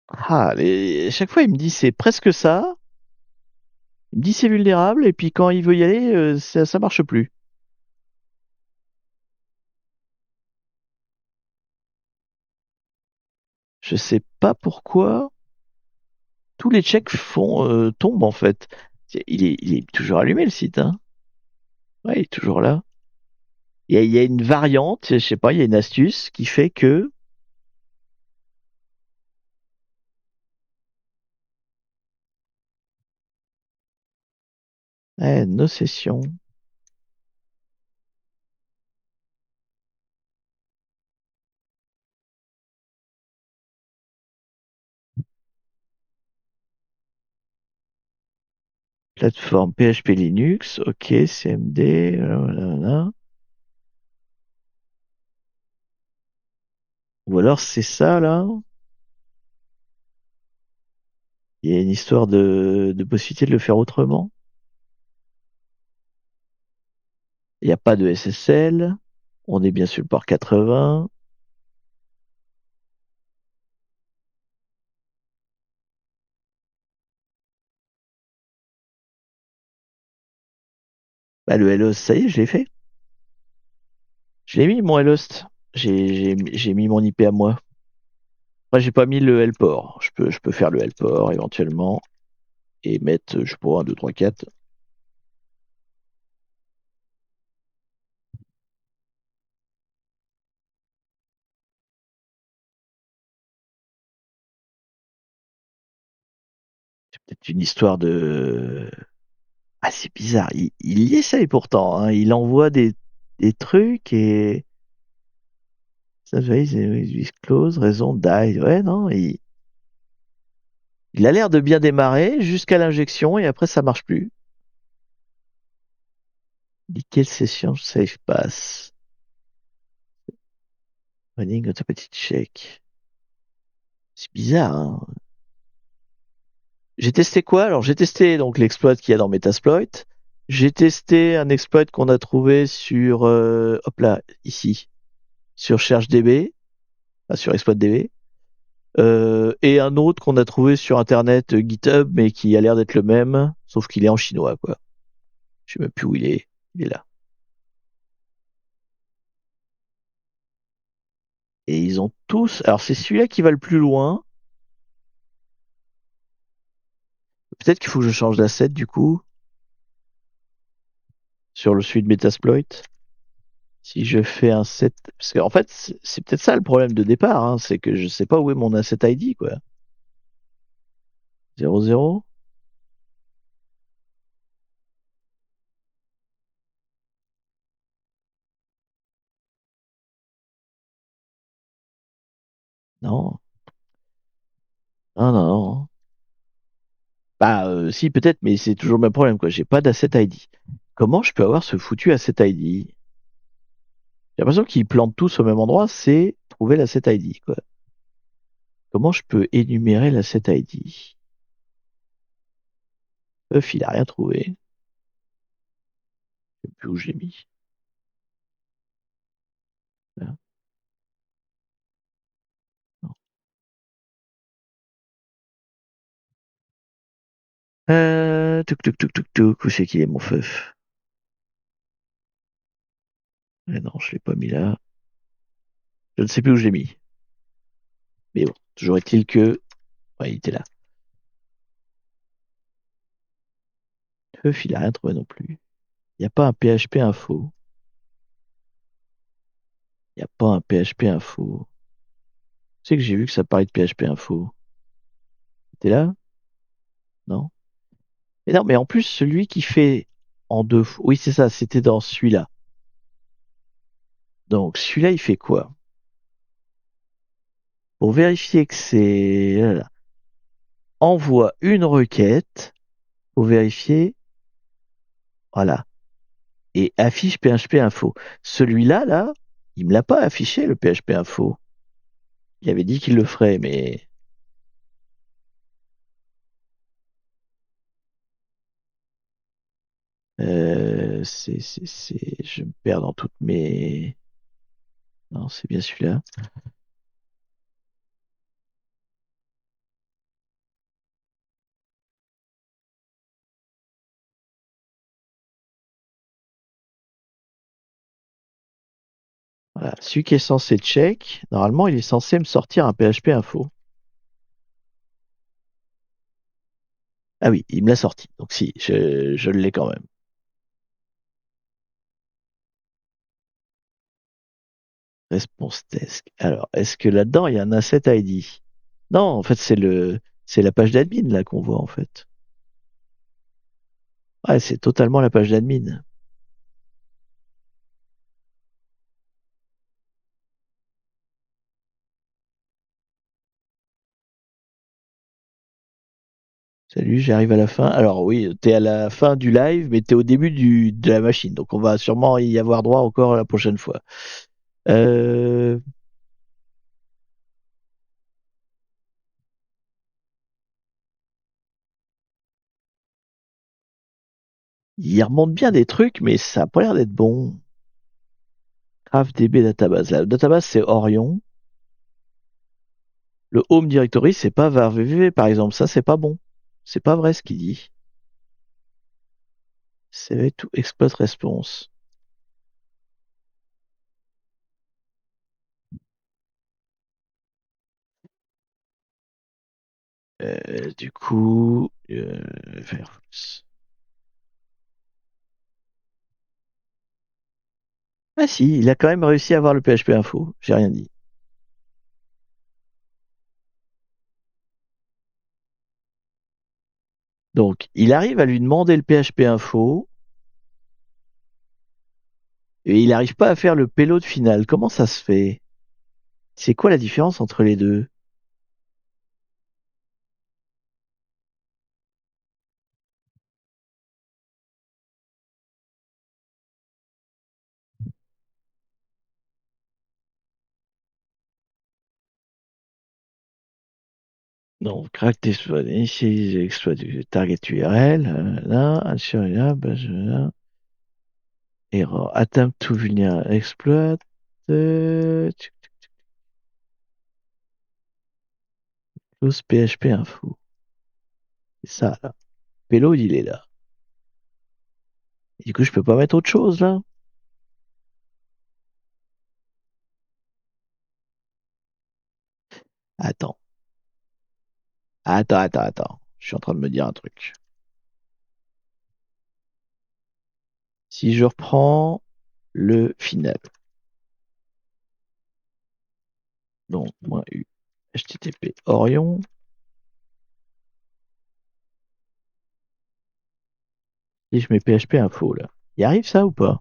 Ah, mais chaque fois, il me dit c'est presque ça. Il me dit c'est vulnérable, et puis quand il veut y aller, ça marche plus. Je sais pas pourquoi tous les checks tombent en fait. Il est toujours allumé le site, hein. Ouais, il est toujours là. Il y a une variante, je sais pas, il y a une astuce qui fait que nos sessions. Plateforme PHP Linux, ok, CMD, voilà. Ou alors c'est ça là. Il y a une histoire de possibilité de le faire autrement. Il n'y a pas de SSL. On est bien sur le port 80. Bah, le Lhost, ça y est, je l'ai fait. Je l'ai mis mon Lhost. J'ai mis mon IP à moi. Moi, j'ai pas mis le Lport. Je peux faire le Lport éventuellement et mettre, je sais pas, 1, 2, 3, 4. C'est peut-être une histoire de. Ah, c'est bizarre. Il y essaye pourtant, hein. Il envoie des trucs et. Surveille is close, raison die. Ouais, non, il a l'air de bien démarrer jusqu'à l'injection et après ça marche plus. Dit quelle session save pass? Running automatic check. C'est bizarre, hein. J'ai testé quoi? Alors j'ai testé donc l'exploit qu'il y a dans Metasploit. J'ai testé un exploit qu'on a trouvé sur hop là, ici, sur ChargeDB, enfin, sur ExploitDB. Et un autre qu'on a trouvé sur internet GitHub, mais qui a l'air d'être le même, sauf qu'il est en chinois, quoi. Je sais même plus où il est. Il est là. Et ils ont tous. Alors c'est celui-là qui va le plus loin. Peut-être qu'il faut que je change d'asset du coup sur le suite Metasploit. Si je fais un set, parce qu'en fait c'est peut-être ça le problème de départ, hein, c'est que je sais pas où est mon asset ID quoi. 00. Non, non, non, non. Bah si peut-être, mais c'est toujours le même problème quoi. J'ai pas d'asset ID. Comment je peux avoir ce foutu asset ID? J'ai l'impression qu'ils plantent tous au même endroit, c'est trouver l'asset ID quoi. Comment je peux énumérer l'asset ID? Il a rien trouvé. Je sais plus où j'ai mis. Là, non. Touc, touc, touc, touc, touc. Où c'est qu'il est mon feuf? Non, je l'ai pas mis là. Je ne sais plus où je l'ai mis. Mais bon, toujours est-il que, ouais, il était là. Feuf, il a rien trouvé non plus. Il n'y a pas un PHP info. Il n'y a pas un PHP info. Tu sais que j'ai vu que ça parlait de PHP info. T'es là? Non? Mais non, mais en plus, celui qui fait en deux fois. Oui, c'est ça, c'était dans celui-là. Donc, celui-là, il fait quoi? Pour vérifier que c'est, voilà. Envoie une requête pour vérifier, voilà. Et affiche PHP info. Celui-là, là, il me l'a pas affiché, le PHP info. Il avait dit qu'il le ferait, mais je me perds dans toutes mes. Non, c'est bien celui-là. Voilà. Celui qui est censé check, normalement, il est censé me sortir un PHP info. Ah oui, il me l'a sorti. Donc si, je l'ai quand même. Response desk. Alors, est-ce que là-dedans, il y a un asset ID? Non, en fait, c'est la page d'admin, là, qu'on voit, en fait. Ouais, c'est totalement la page d'admin. Salut, j'arrive à la fin. Alors oui, t'es à la fin du live, mais t'es au début de la machine. Donc on va sûrement y avoir droit encore la prochaine fois. Euh, il remonte bien des trucs, mais ça a pas l'air d'être bon. GraphDB database. La database, c'est Orion. Le home directory, c'est pas var.vv, par exemple. Ça, c'est pas bon. C'est pas vrai ce qu'il dit. C'est tout exploit response. Du coup, Firefox. Ah si, il a quand même réussi à avoir le PHP info. J'ai rien dit. Donc, il arrive à lui demander le PHP info et il n'arrive pas à faire le payload final. Comment ça se fait? C'est quoi la différence entre les deux? Donc, crack exploit, initialiser exploit du target URL, là, ensure là, là, error, attempt to vulnerable exploit, tchic, close PHP info. C'est ça, là. Payload, il est là. Et du coup, je peux pas mettre autre chose, là? Attends. Attends. Je suis en train de me dire un truc. Si je reprends le final, donc moins U, HTTP Orion, et je mets PHP info là. Y arrive ça ou pas?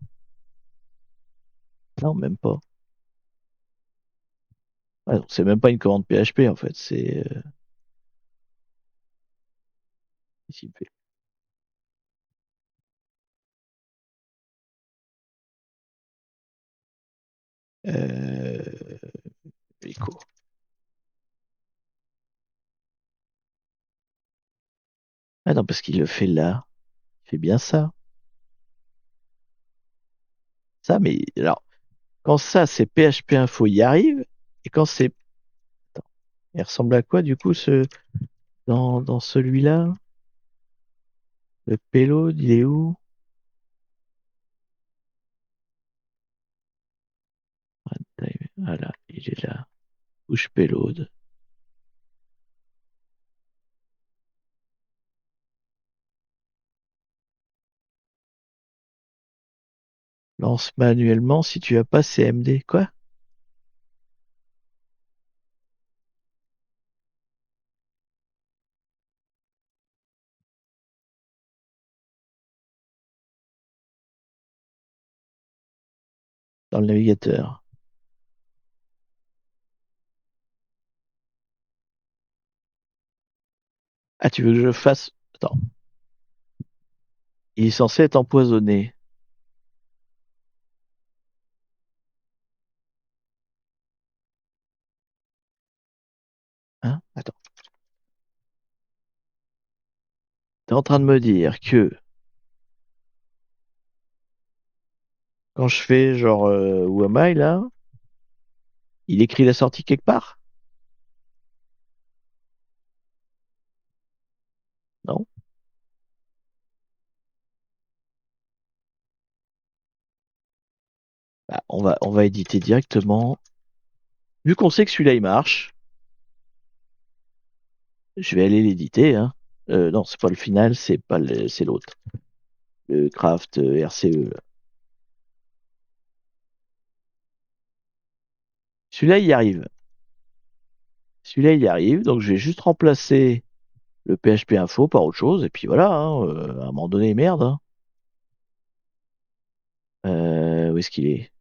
Non, même pas. Ah, donc c'est même pas une commande PHP en fait, c'est ici il me fait. Euh, Echo. Ah non, parce qu'il le fait là. Il fait bien ça. Ça, mais alors, quand ça c'est PHP info, y arrive, et quand c'est. Attends, il ressemble à quoi du coup ce dans celui-là? Le payload, il est où? Voilà, il est là. Push payload. Lance manuellement si tu as pas CMD. Quoi? Dans le navigateur. Ah, tu veux que je fasse. Attends. Il est censé être empoisonné. Hein? Attends. T'es en train de me dire que quand je fais genre où am I là, il écrit la sortie quelque part? Non? Bah, on va éditer directement. Vu qu'on sait que celui-là il marche, je vais aller l'éditer, hein. Non, c'est pas le final, c'est l'autre. Le Craft RCE, là. Celui-là, il y arrive. Celui-là, il y arrive. Donc, je vais juste remplacer le PHP info par autre chose. Et puis voilà, hein, à un moment donné, merde, hein. Où est-ce qu'il est?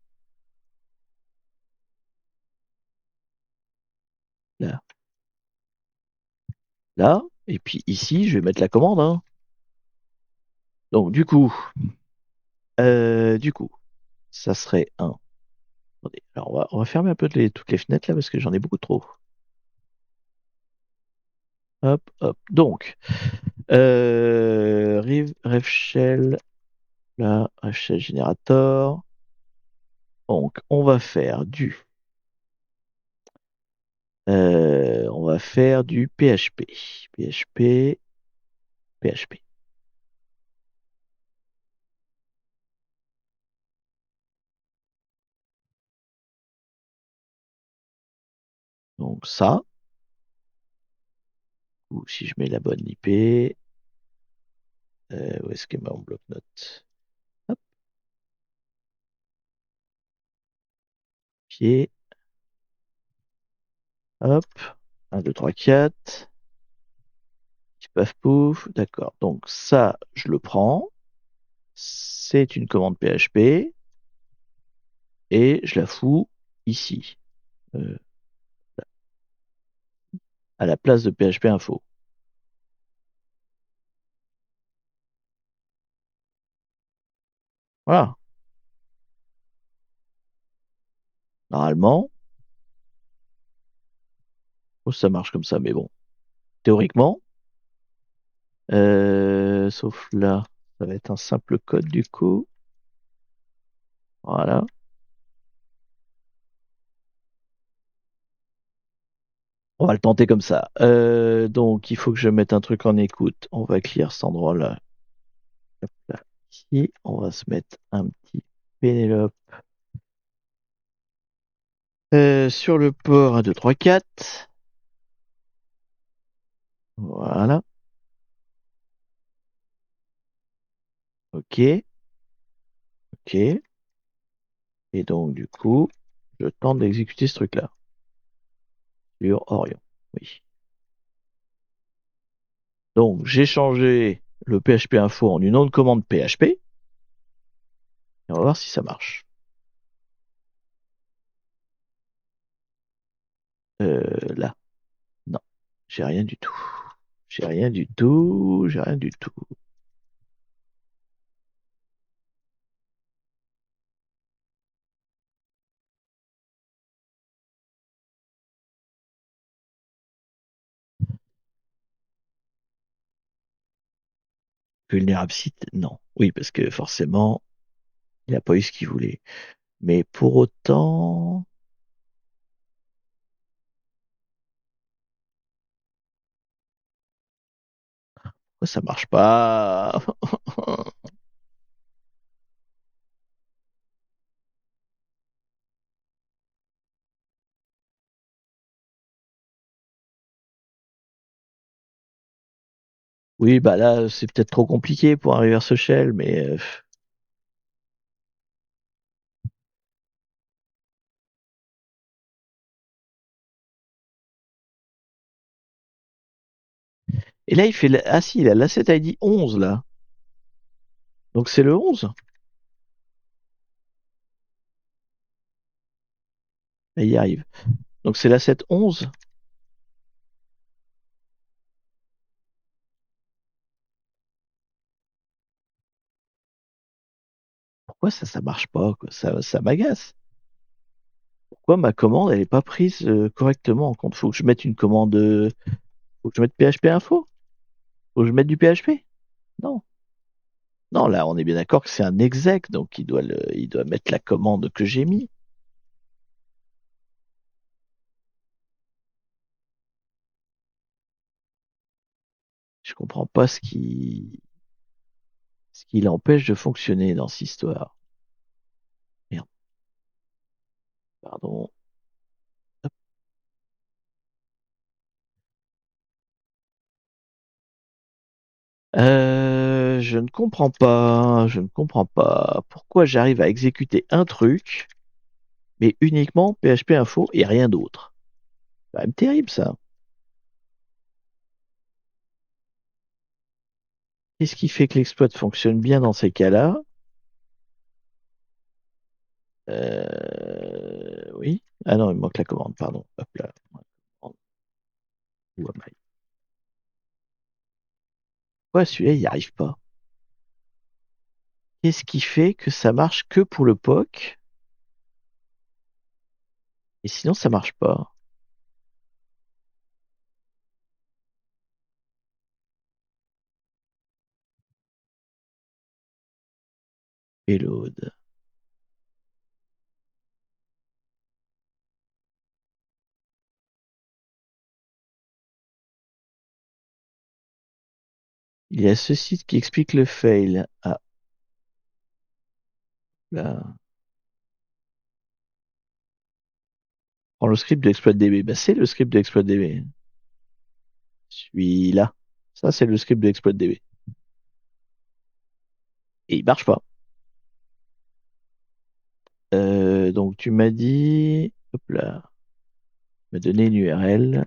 Là. Là. Et puis ici, je vais mettre la commande, hein. Donc, du coup, ça serait un. Attendez, alors, on va fermer un peu toutes les fenêtres là parce que j'en ai beaucoup trop. Hop, hop. Donc, RevShell, là, RevShell Generator. Donc, on va faire du PHP. PHP, PHP. Donc ça, ou si je mets la bonne IP, où est-ce que mon bloc-notes? Hop, pied, hop, 1, 2, 3, 4, paf pouf, d'accord. Donc ça, je le prends, c'est une commande PHP, et je la fous ici, euh, à la place de PHP info. Voilà, normalement, oh, ça marche comme ça, mais bon, théoriquement, sauf là, ça va être un simple code du coup. Voilà. On va le tenter comme ça. Donc, il faut que je mette un truc en écoute. On va clear cet endroit-là. Hop là. Ici, on va se mettre un petit Pénélope sur le port 1, 2, 3, 4. Voilà. OK. OK. Et donc, du coup, je tente d'exécuter ce truc-là sur Orion. Oui. Donc, j'ai changé le PHP info en une autre commande PHP. Et on va voir si ça marche. Là. Non. J'ai rien du tout. J'ai rien du tout. J'ai rien du tout. Vulnérable site, non. Oui, parce que forcément, il n'a pas eu ce qu'il voulait. Mais pour autant, pourquoi ça marche pas? Oui, bah là, c'est peut-être trop compliqué pour un reverse shell, mais et là, il fait ah si, il a l'asset ID 11 là. Donc c'est le 11. Et il y arrive. Donc c'est l'asset 11. Pourquoi ça marche pas, quoi? Ça m'agace. Pourquoi ma commande, elle est pas prise correctement en compte? Faut que je mette une commande, faut que je mette PHP info? Faut que je mette du PHP? Non. Non, là, on est bien d'accord que c'est un exec, donc il doit mettre la commande que j'ai mis. Je comprends pas ce qui l'empêche de fonctionner dans cette histoire. Merde, pardon. Je ne comprends pas, je ne comprends pas pourquoi j'arrive à exécuter un truc, mais uniquement PHP info et rien d'autre. C'est quand même terrible ça. Qu'est-ce qui fait que l'exploit fonctionne bien dans ces cas-là? Oui. Ah non, il me manque la commande, pardon. Hop là. Où am I? Pourquoi celui-là, il n'y arrive pas? Qu'est-ce qui fait que ça marche que pour le POC et sinon ça marche pas? Payload. Il y a ce site qui explique le fail. Ah, là. Prends le script de ExploitDB. Bah, c'est le script de ExploitDB. Celui-là. Ça, c'est le script de ExploitDB. Et il marche pas. Donc, tu m'as dit, hop là, me donner une URL.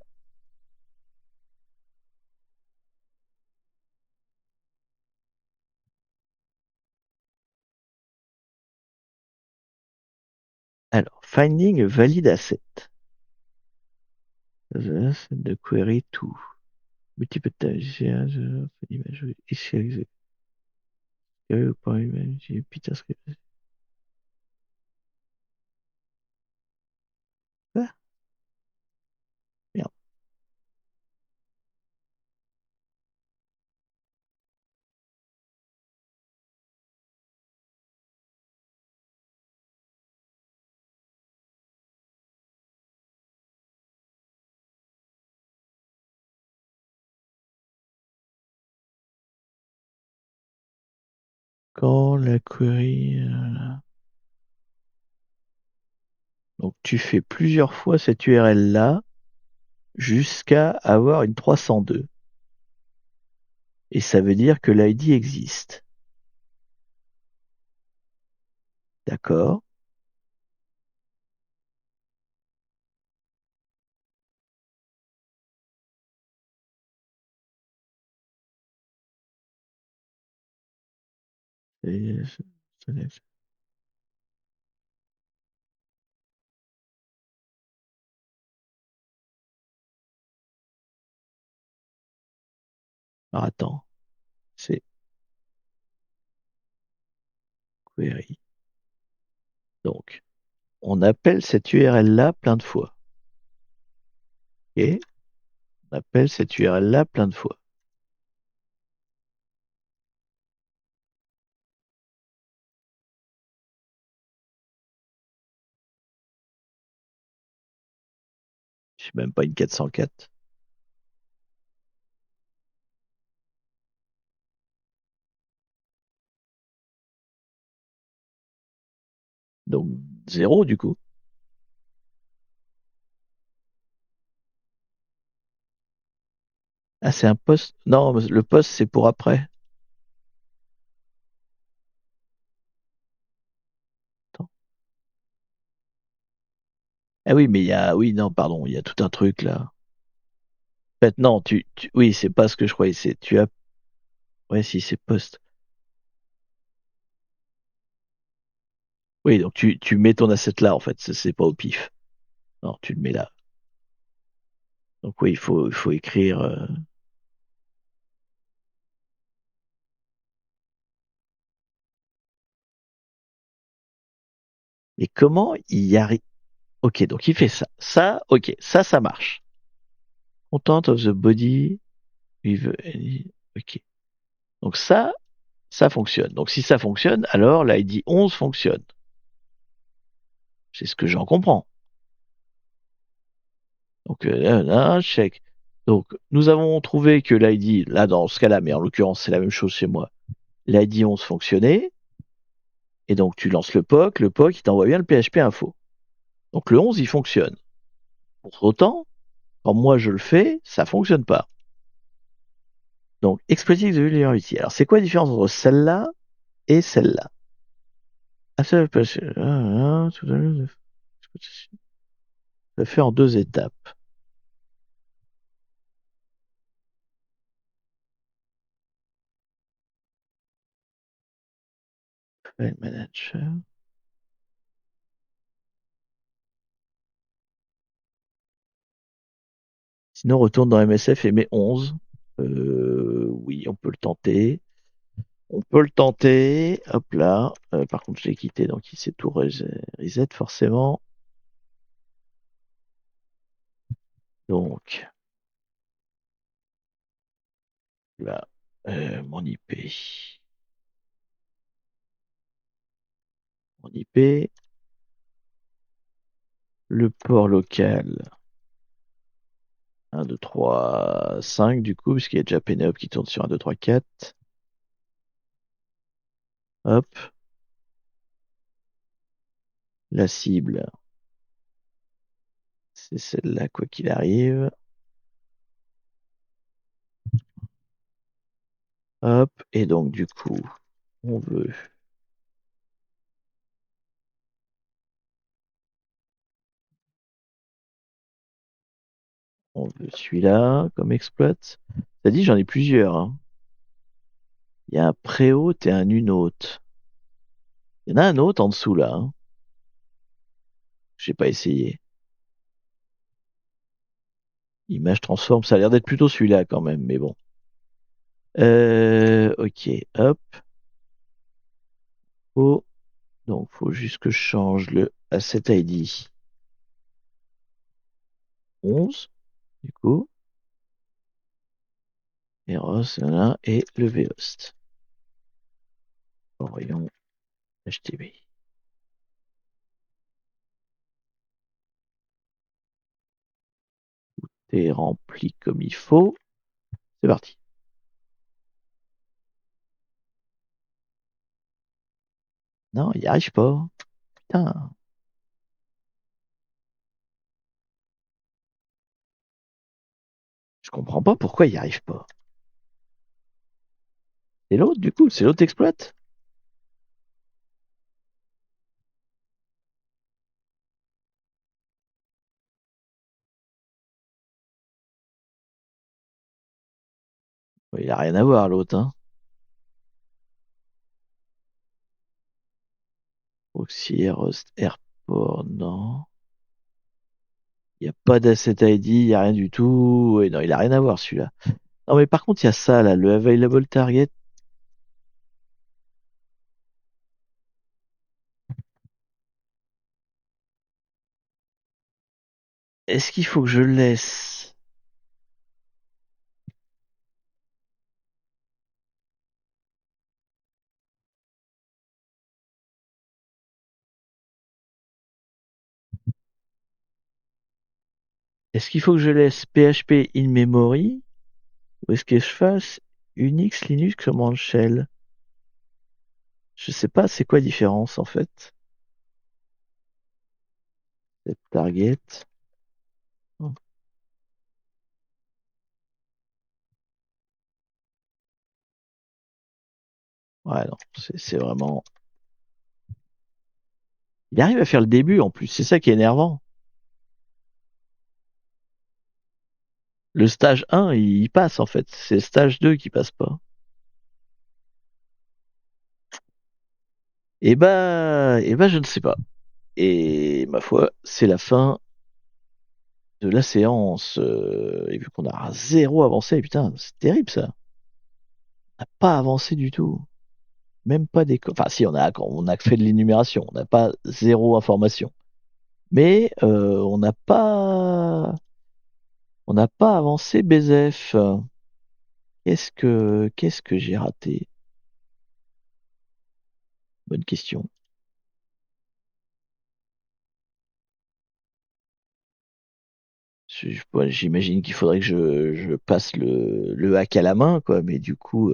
Alors, finding a valid asset. De query to. Multiple image, initialize, point image, Peter script. Ah, merde. Quand la query, donc tu fais plusieurs fois cette URL là jusqu'à avoir une 302. Et ça veut dire que l'ID existe. D'accord? Et- Alors, attends, c'est query. Donc, on appelle cette URL-là plein de fois. Ok? On appelle cette URL-là plein de fois. Je sais même pas une 404. Donc, zéro du coup. Ah, c'est un post. Non, le post, c'est pour après. Attends. Ah oui, mais il y a. Oui, non, pardon, il y a tout un truc là. En fait, non, oui, c'est pas ce que je croyais. C'est tu as. Ouais, si, c'est post. Oui, donc tu mets ton asset là, en fait. C'est pas au pif. Non, tu le mets là. Donc oui, il faut écrire. Mais comment il y arrive? Ok, donc il fait ça. Ça, ok, ça marche. Content of the body with any. Ok. Donc ça fonctionne. Donc si ça fonctionne, alors l'ID 11 fonctionne. C'est ce que j'en comprends. Donc là, check. Donc nous avons trouvé que l'ID, là dans ce cas-là, mais en l'occurrence c'est la même chose chez moi, l'ID 11 fonctionnait, et donc tu lances le POC il t'envoie bien le PHP info. Donc le 11 il fonctionne. Pour autant, quand moi je le fais, ça fonctionne pas. Donc exploiting the vulnerability. Alors c'est quoi la différence entre celle-là et celle-là? Ça fait en deux étapes. File manager. Sinon, retourne dans MSF et mets 11. Oui, on peut le tenter. On peut le tenter. Hop là. Par contre, je l'ai quitté, donc il s'est tout reset forcément. Donc, là, mon IP. Mon IP. Le port local. 1, 2, 3, 5 du coup, puisqu'il y a déjà Penelope qui tourne sur 1, 2, 3, 4. Hop. La cible, c'est celle-là, quoi qu'il arrive. Hop. Et donc, du coup, on veut On veut celui-là comme exploit. T'as dit, j'en ai plusieurs, hein. Il y a un pré-hôte et un une-hôte. Il y en a un autre en dessous, là, hein. J'ai pas essayé. Image transforme, ça a l'air d'être plutôt celui-là quand même, mais bon. Ok, hop. Oh, donc faut juste que je change le asset ID 11, du coup. Eros, là, et le vhost. Orion HTTP. C'est rempli comme il faut. C'est parti. Non, il n'y arrive pas. Putain, je comprends pas pourquoi il n'y arrive pas. C'est l'autre, du coup, c'est l'autre exploite. Ouais, il a rien à voir, l'autre, hein. Auxiliaire Host Airport, non. Il n'y a pas d'asset ID, il n'y a rien du tout. Ouais, non, il a rien à voir, celui-là. Non, mais par contre, il y a ça, là, le Available Target. Est-ce qu'il faut que je le laisse? Est-ce qu'il faut que je laisse PHP in memory? Ou est-ce que je fasse Unix, Linux, Command Shell? Je sais pas, c'est quoi la différence, en fait? Set Target. Oh, ouais, non, c'est vraiment... Il arrive à faire le début, en plus. C'est ça qui est énervant. Le stage 1, il passe, en fait. C'est le stage 2 qui passe pas. Je ne sais pas. Et ma foi, c'est la fin de la séance. Et vu qu'on a zéro avancé, putain, c'est terrible ça. On n'a pas avancé du tout. Même pas des... Enfin, si, on a fait de l'énumération. On n'a pas zéro information. Mais on n'a pas avancé BZF. Qu'est-ce que j'ai raté? Bonne question. J'imagine qu'il faudrait que je passe le hack à la main, quoi. Mais du coup,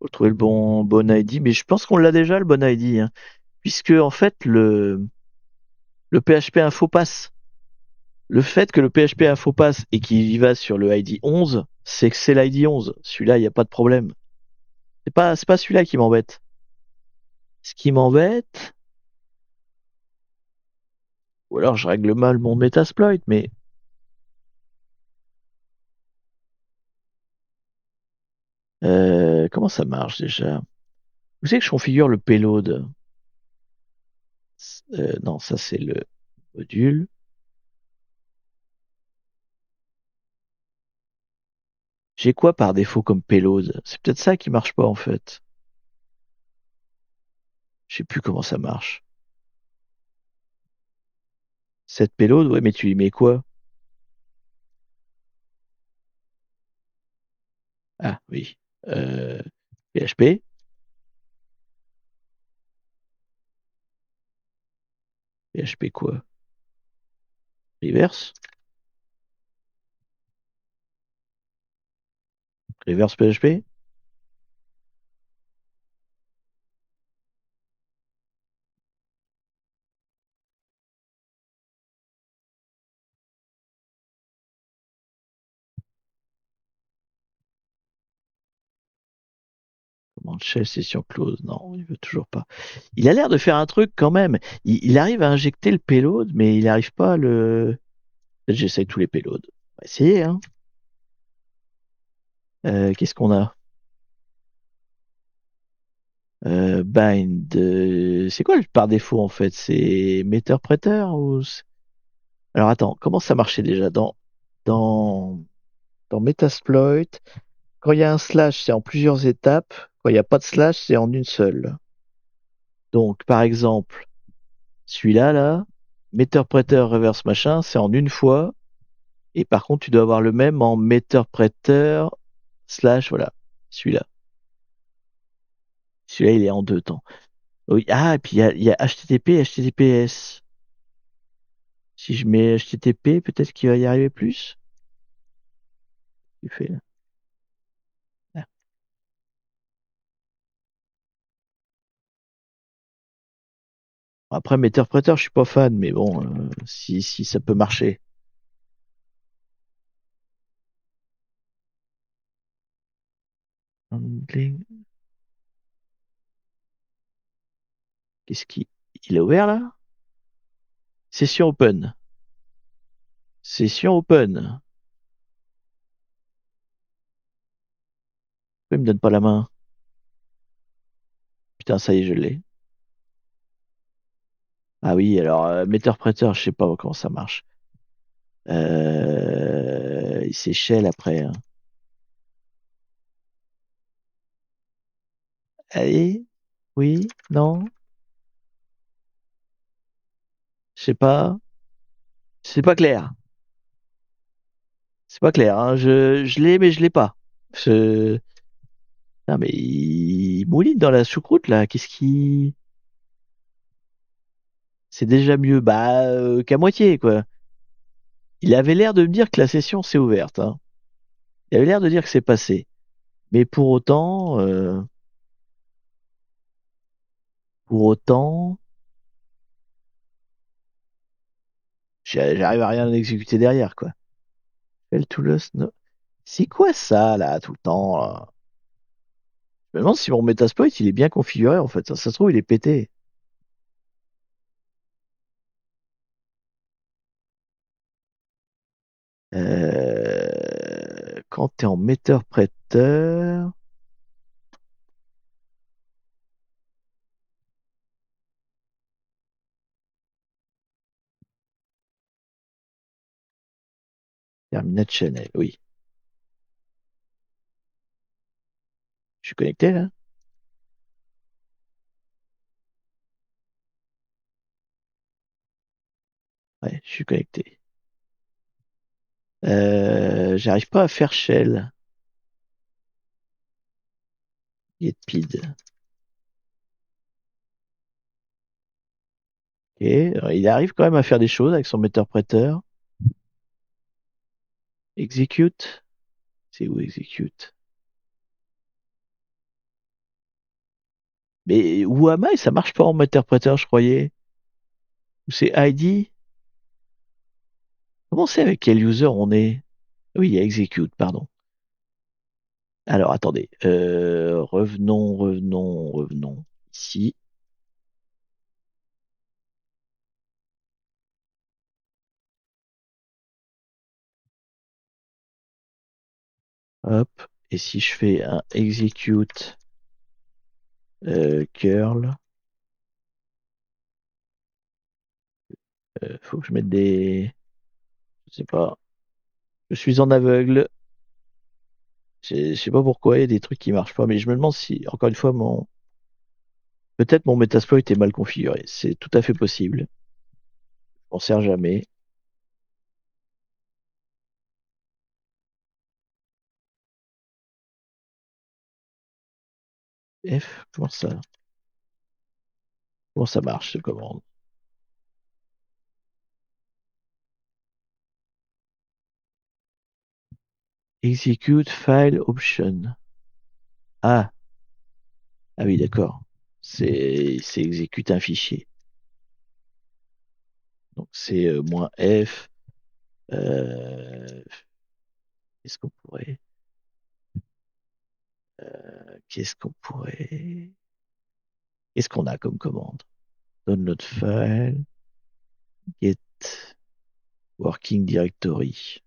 faut trouver le bon ID. Mais je pense qu'on l'a déjà, le bon ID, hein. Puisque, en fait, le PHP Info passe. Le fait que le PHP Info passe et qu'il y va sur le ID 11, c'est que c'est l'ID 11. Celui-là, il n'y a pas de problème. C'est pas celui-là qui m'embête. Ce qui m'embête, ou alors je règle mal mon Metasploit, mais comment ça marche déjà? Vous savez que je configure le payload? Non, ça c'est le module. J'ai quoi par défaut comme payload? C'est peut-être ça qui marche pas en fait. Je sais plus comment ça marche. Cette payload, ouais, mais tu y mets quoi? Ah oui. Euh, PHP, PHP quoi? Reverse, reverse PHP, command shell session close. Non, il veut toujours pas. Il a l'air de faire un truc quand même. Il arrive à injecter le payload, mais il n'arrive pas à le. Peut-être j'essaye tous les payloads. On va essayer, hein. Qu'est-ce qu'on a? Bind. C'est quoi le par défaut en fait? C'est Meterpreter ou alors attends, comment ça marchait déjà dans dans Metasploit? Quand il y a un slash, c'est en plusieurs étapes. Quand il n'y a pas de slash, c'est en une seule. Donc par exemple, celui-là là, Meterpreter reverse machin, c'est en une fois. Et par contre, tu dois avoir le même en Meterpreter slash voilà, celui-là. Celui-là, il est en deux temps. Oui, ah, et puis il y a HTTP et HTTPS. Si je mets HTTP, peut-être qu'il va y arriver plus. Tu fais là. Après, Meterpreter, je suis pas fan, mais bon, si ça peut marcher. Handling. Qu'est-ce qui... Il est ouvert là? Session open. Session open. Pourquoi il me donne pas la main? Putain, ça y est, je l'ai. Ah oui, alors, Meterpreter, je sais pas comment ça marche. Il s'échelle après, hein. Allez? Oui? Non? Je sais pas. C'est pas clair. C'est pas clair, hein. Je l'ai, mais je l'ai pas. Je... Non, mais il mouline dans la choucroute, là. Qu'est-ce qui... C'est déjà mieux, bah, qu'à moitié, quoi. Il avait l'air de me dire que la session s'est ouverte, hein. Il avait l'air de dire que c'est passé. Mais pour autant, j'arrive à rien exécuter derrière, quoi. Fail to lose, no. C'est quoi ça, là, tout le temps, là? Je me demande si mon Metasploit, il est bien configuré, en fait. Ça se trouve, il est pété. Quand t'es en metteur-prêteur, Terminate Channel, oui. Je suis connecté, là? Ouais, je suis connecté. J'arrive pas à faire shell. Getpid. Ok, alors, il arrive quand même à faire des choses avec son metteur-prêteur. Execute. C'est où execute? Mais Wamai, ça marche pas en metteur-prêteur, je croyais. Ou c'est ID? Comment c'est avec quel user on est? Oui, il y a execute, pardon. Alors, attendez. Revenons. Ici. Hop. Et si je fais un execute curl, faut que je mette des... Je sais pas. Je suis en aveugle. Je sais pas pourquoi, il y a des trucs qui marchent pas, mais je me demande si, encore une fois, peut-être mon Metasploit est mal configuré. C'est tout à fait possible. On sert jamais. F, comment ça marche, cette commande? Execute file option. Ah, ah oui, d'accord. C'est exécute un fichier. Donc c'est moins F. Euh, qu'est-ce qu'on pourrait, qu'est-ce qu'on pourrait, qu'est-ce qu'on a comme commande? Download file, get working directory.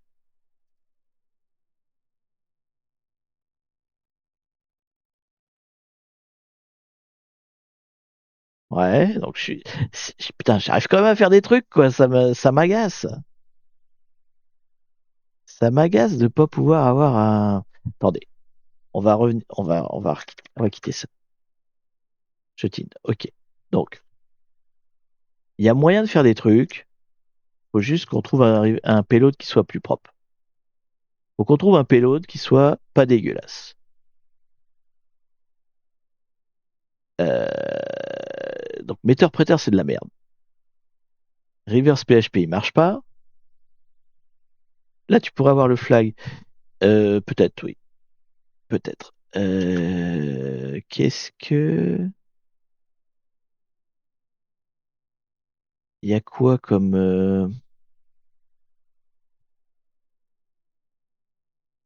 Ouais, donc putain, j'arrive quand même à faire des trucs, quoi. Ça m'agace. Ça m'agace de pas pouvoir avoir un. Attendez, on va revenir, on va quitter ça. Je tigne. Ok. Donc, il y a moyen de faire des trucs. Faut juste qu'on trouve un payload qui soit plus propre. Faut qu'on trouve un payload qui soit pas dégueulasse. Donc, metteur-prêteur, c'est de la merde. Reverse PHP, il marche pas. Là, tu pourrais avoir le flag. Peut-être, oui. Peut-être. Qu'est-ce que... Il y a quoi comme...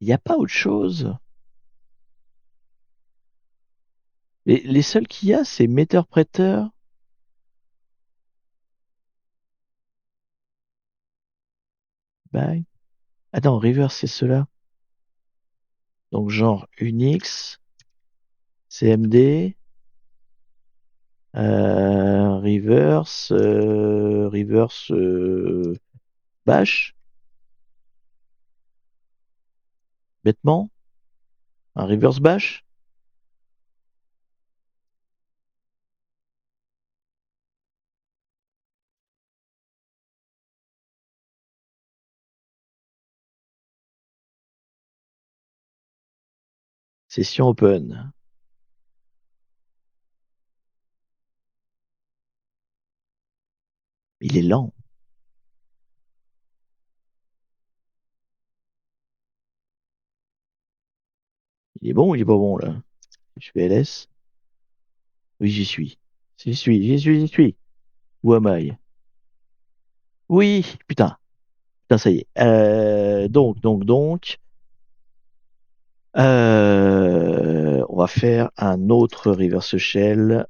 Il n'y a pas autre chose. Les seuls qu'il y a, c'est metteur-prêteur. Bye. Attends, River, c'est cela. Donc genre Unix, CMD, reverse bash, bêtement, un reverse bash, session open. Il est lent. Il est bon ou il est pas bon là? Je fais ls. Oui, j'y suis. J'y suis. Où am I? Oui, putain. Putain, ça y est. On va faire un autre reverse shell.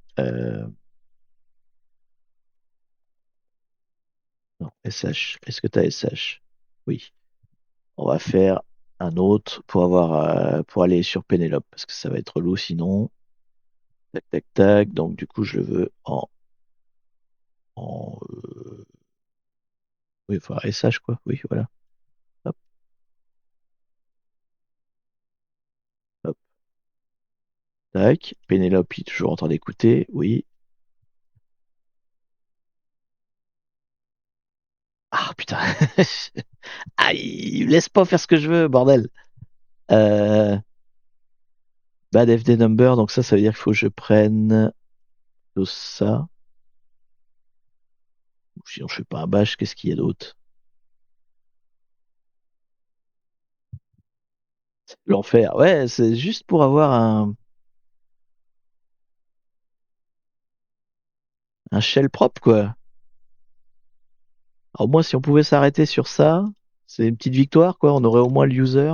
Non, SH. Est-ce que tu as SH? Oui. On va faire un autre pour aller sur Penelope parce que ça va être lourd sinon. Tac, tac, tac. Donc, du coup, je le veux en oui, enfin, SH, quoi. Oui, voilà. Hop, hop, tac. Penelope, il est toujours en train d'écouter. Oui. Ah, putain. Aïe, laisse pas faire ce que je veux, bordel. Euh, Bad FD number, donc ça veut dire qu'il faut que je prenne tout ça. Ou sinon, je fais pas un bash, qu'est-ce qu'il y a d'autre? L'enfer. Ouais, c'est juste pour avoir un shell propre, quoi. Au moins, si on pouvait s'arrêter sur ça, c'est une petite victoire, quoi. On aurait au moins le user.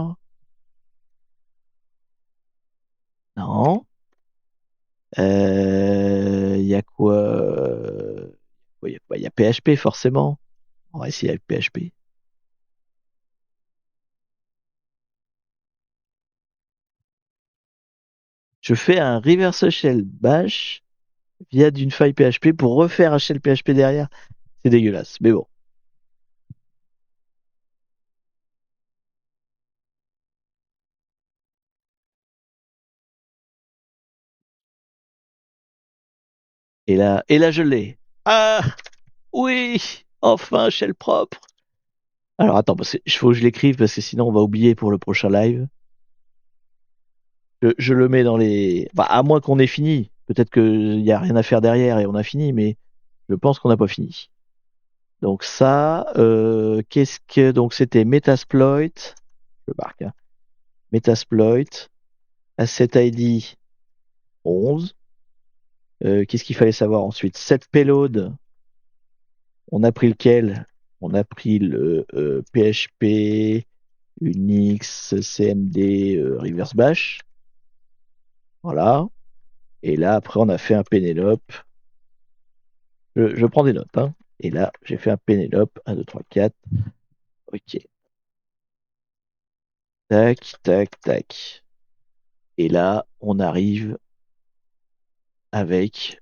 Non. Il y a quoi? Il y a PHP, forcément. On va essayer avec PHP. Je fais un reverse shell bash via d'une faille PHP pour refaire un shell PHP derrière. C'est dégueulasse, mais bon. Et là, je l'ai. Ah, oui, enfin, shell propre. Alors attends, il faut que je l'écrive parce que sinon on va oublier pour le prochain live. Je le mets dans les... Enfin, à moins qu'on ait fini. Peut-être qu'il n'y a rien à faire derrière et on a fini, mais je pense qu'on n'a pas fini. Donc ça, qu'est-ce que... Donc c'était Metasploit, je marque, hein. Metasploit, Asset ID 11. Qu'est-ce qu'il fallait savoir ensuite? Set payload, on a pris lequel? On a pris le PHP, Unix, CMD, reverse bash. Voilà. Et là, après, on a fait un Penelope. Je prends des notes, hein. Et là, j'ai fait un Pénélope. 1, 2, 3, 4. Ok. Tac, tac, tac. Et là, on arrive avec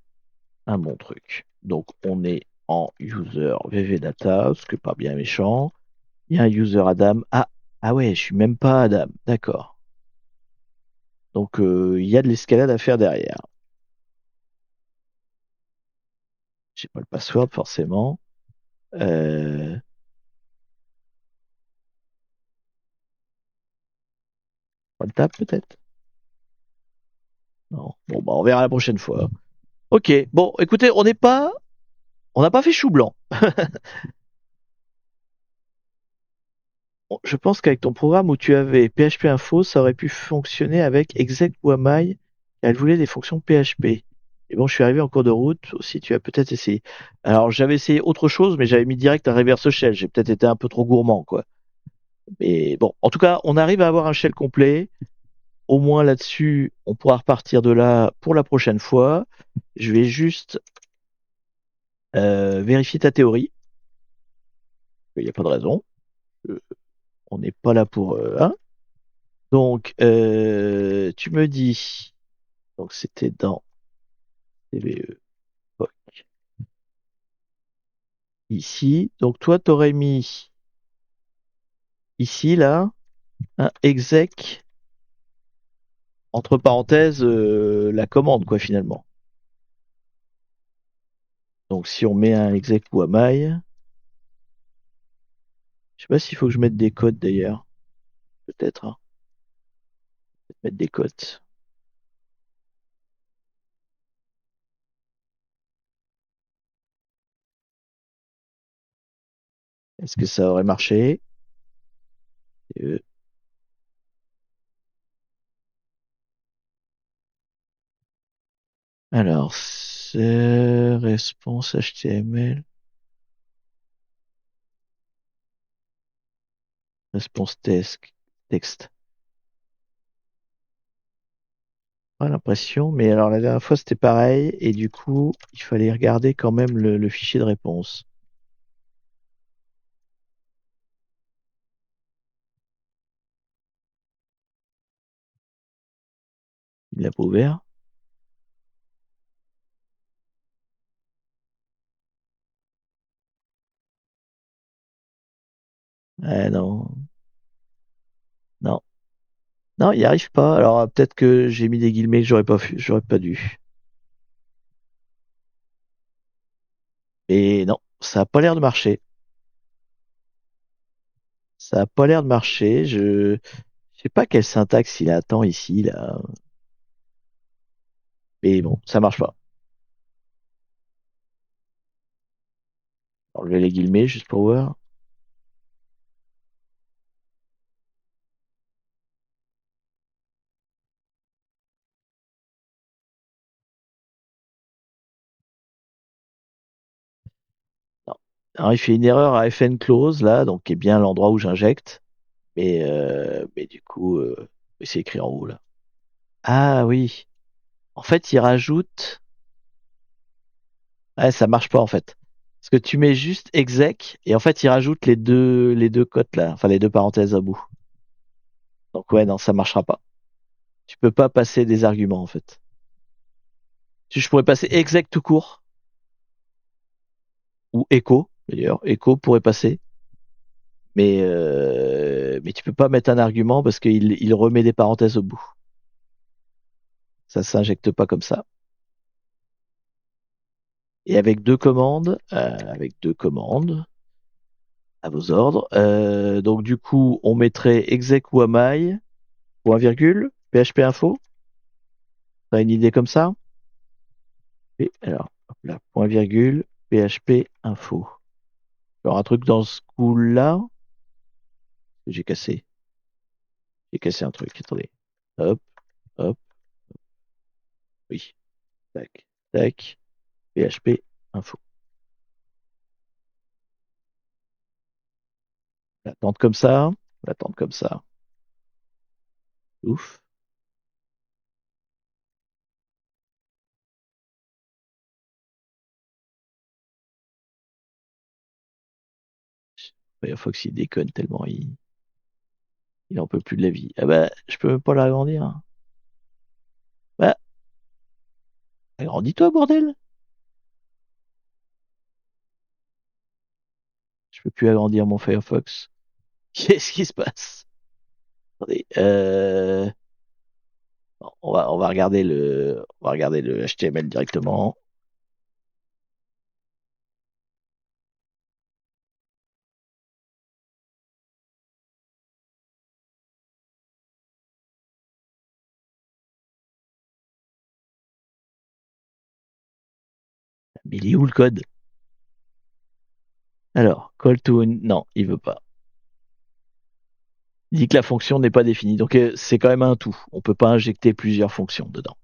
un bon truc. Donc, on est en user vvdata, ce qui n'est pas bien méchant. Il y a un user Adam. Ah ouais, je suis même pas Adam. D'accord. Donc, il y a de l'escalade à faire derrière. J'ai pas le password, forcément. Euh, Pas le tab, peut-être? Non. Bon, bah, on verra la prochaine fois. Ok. Bon, écoutez, on n'a pas fait chou blanc. Je pense qu'avec ton programme où tu avais PHP Info, ça aurait pu fonctionner avec exec ou amai, elle voulait des fonctions PHP. Et bon, je suis arrivé en cours de route aussi, tu as peut-être essayé. Alors, j'avais essayé autre chose, mais j'avais mis direct un reverse shell. J'ai peut-être été un peu trop gourmand, quoi. Mais bon, en tout cas, on arrive à avoir un shell complet. Au moins là-dessus, on pourra repartir de là pour la prochaine fois. Je vais juste vérifier ta théorie. Il n'y a pas de raison. Euh, on n'est pas là pour... hein. Donc, tu me dis... Donc, c'était dans TVE. POC. Ici. Donc, toi, t'aurais mis ici, là, un exec, entre parenthèses, la commande, quoi, finalement. Donc, si on met un exec ou maille, je sais pas s'il faut que je mette des codes, d'ailleurs. Peut-être, hein. Peut-être mettre des codes. Est-ce que ça aurait marché? Euh, Alors, c'est réponse HTML, réponse texte. Pas l'impression, mais alors la dernière fois c'était pareil, et du coup, il fallait regarder quand même le fichier de réponse. Il l'a pas ouvert? Ah non, non, non, il n'y arrive pas. Alors peut-être que j'ai mis des guillemets que j'aurais pas dû. Et non, ça a pas l'air de marcher. Ça a pas l'air de marcher. Je sais pas quelle syntaxe il attend ici, là. Mais bon, ça marche pas. Enlever les guillemets juste pour voir. Non. Alors il fait une erreur à fn close là, donc qui est bien l'endroit où j'injecte. Mais du coup, c'est écrit en haut là. Ah oui. En fait, il rajoute. Ouais, ça marche pas en fait. Parce que tu mets juste exec et en fait, il rajoute les deux cotes là, enfin les deux parenthèses à bout. Donc ouais, non, ça marchera pas. Tu peux pas passer des arguments en fait. Je pourrais passer exec tout court ou echo d'ailleurs. Echo pourrait passer, mais tu peux pas mettre un argument parce qu'il remet des parenthèses au bout. Ça s'injecte pas comme ça. Et avec deux commandes à vos ordres. Donc du coup, on mettrait exec ou amail, point virgule, PHP info. T'as une idée comme ça? Et alors, hop là, point virgule, PHP info. Alors un truc dans ce coup-là, j'ai cassé. J'ai cassé un truc. Attendez. Hop, hop, oui. Tac, tac, PHP info. L'attendre comme ça, l'attendre comme ça. Ouf. Firefox, il déconne tellement, il en peut plus de la vie. Ah bah, je peux même pas l'agrandir. Bah, agrandis-toi, bordel. Je peux plus agrandir mon Firefox. Qu'est-ce qui se passe? Attendez, on va regarder le HTML directement. Mais il est où le code? Alors, call to, non, il veut pas. Il dit que la fonction n'est pas définie. Donc, c'est quand même un tout. On peut pas injecter plusieurs fonctions dedans.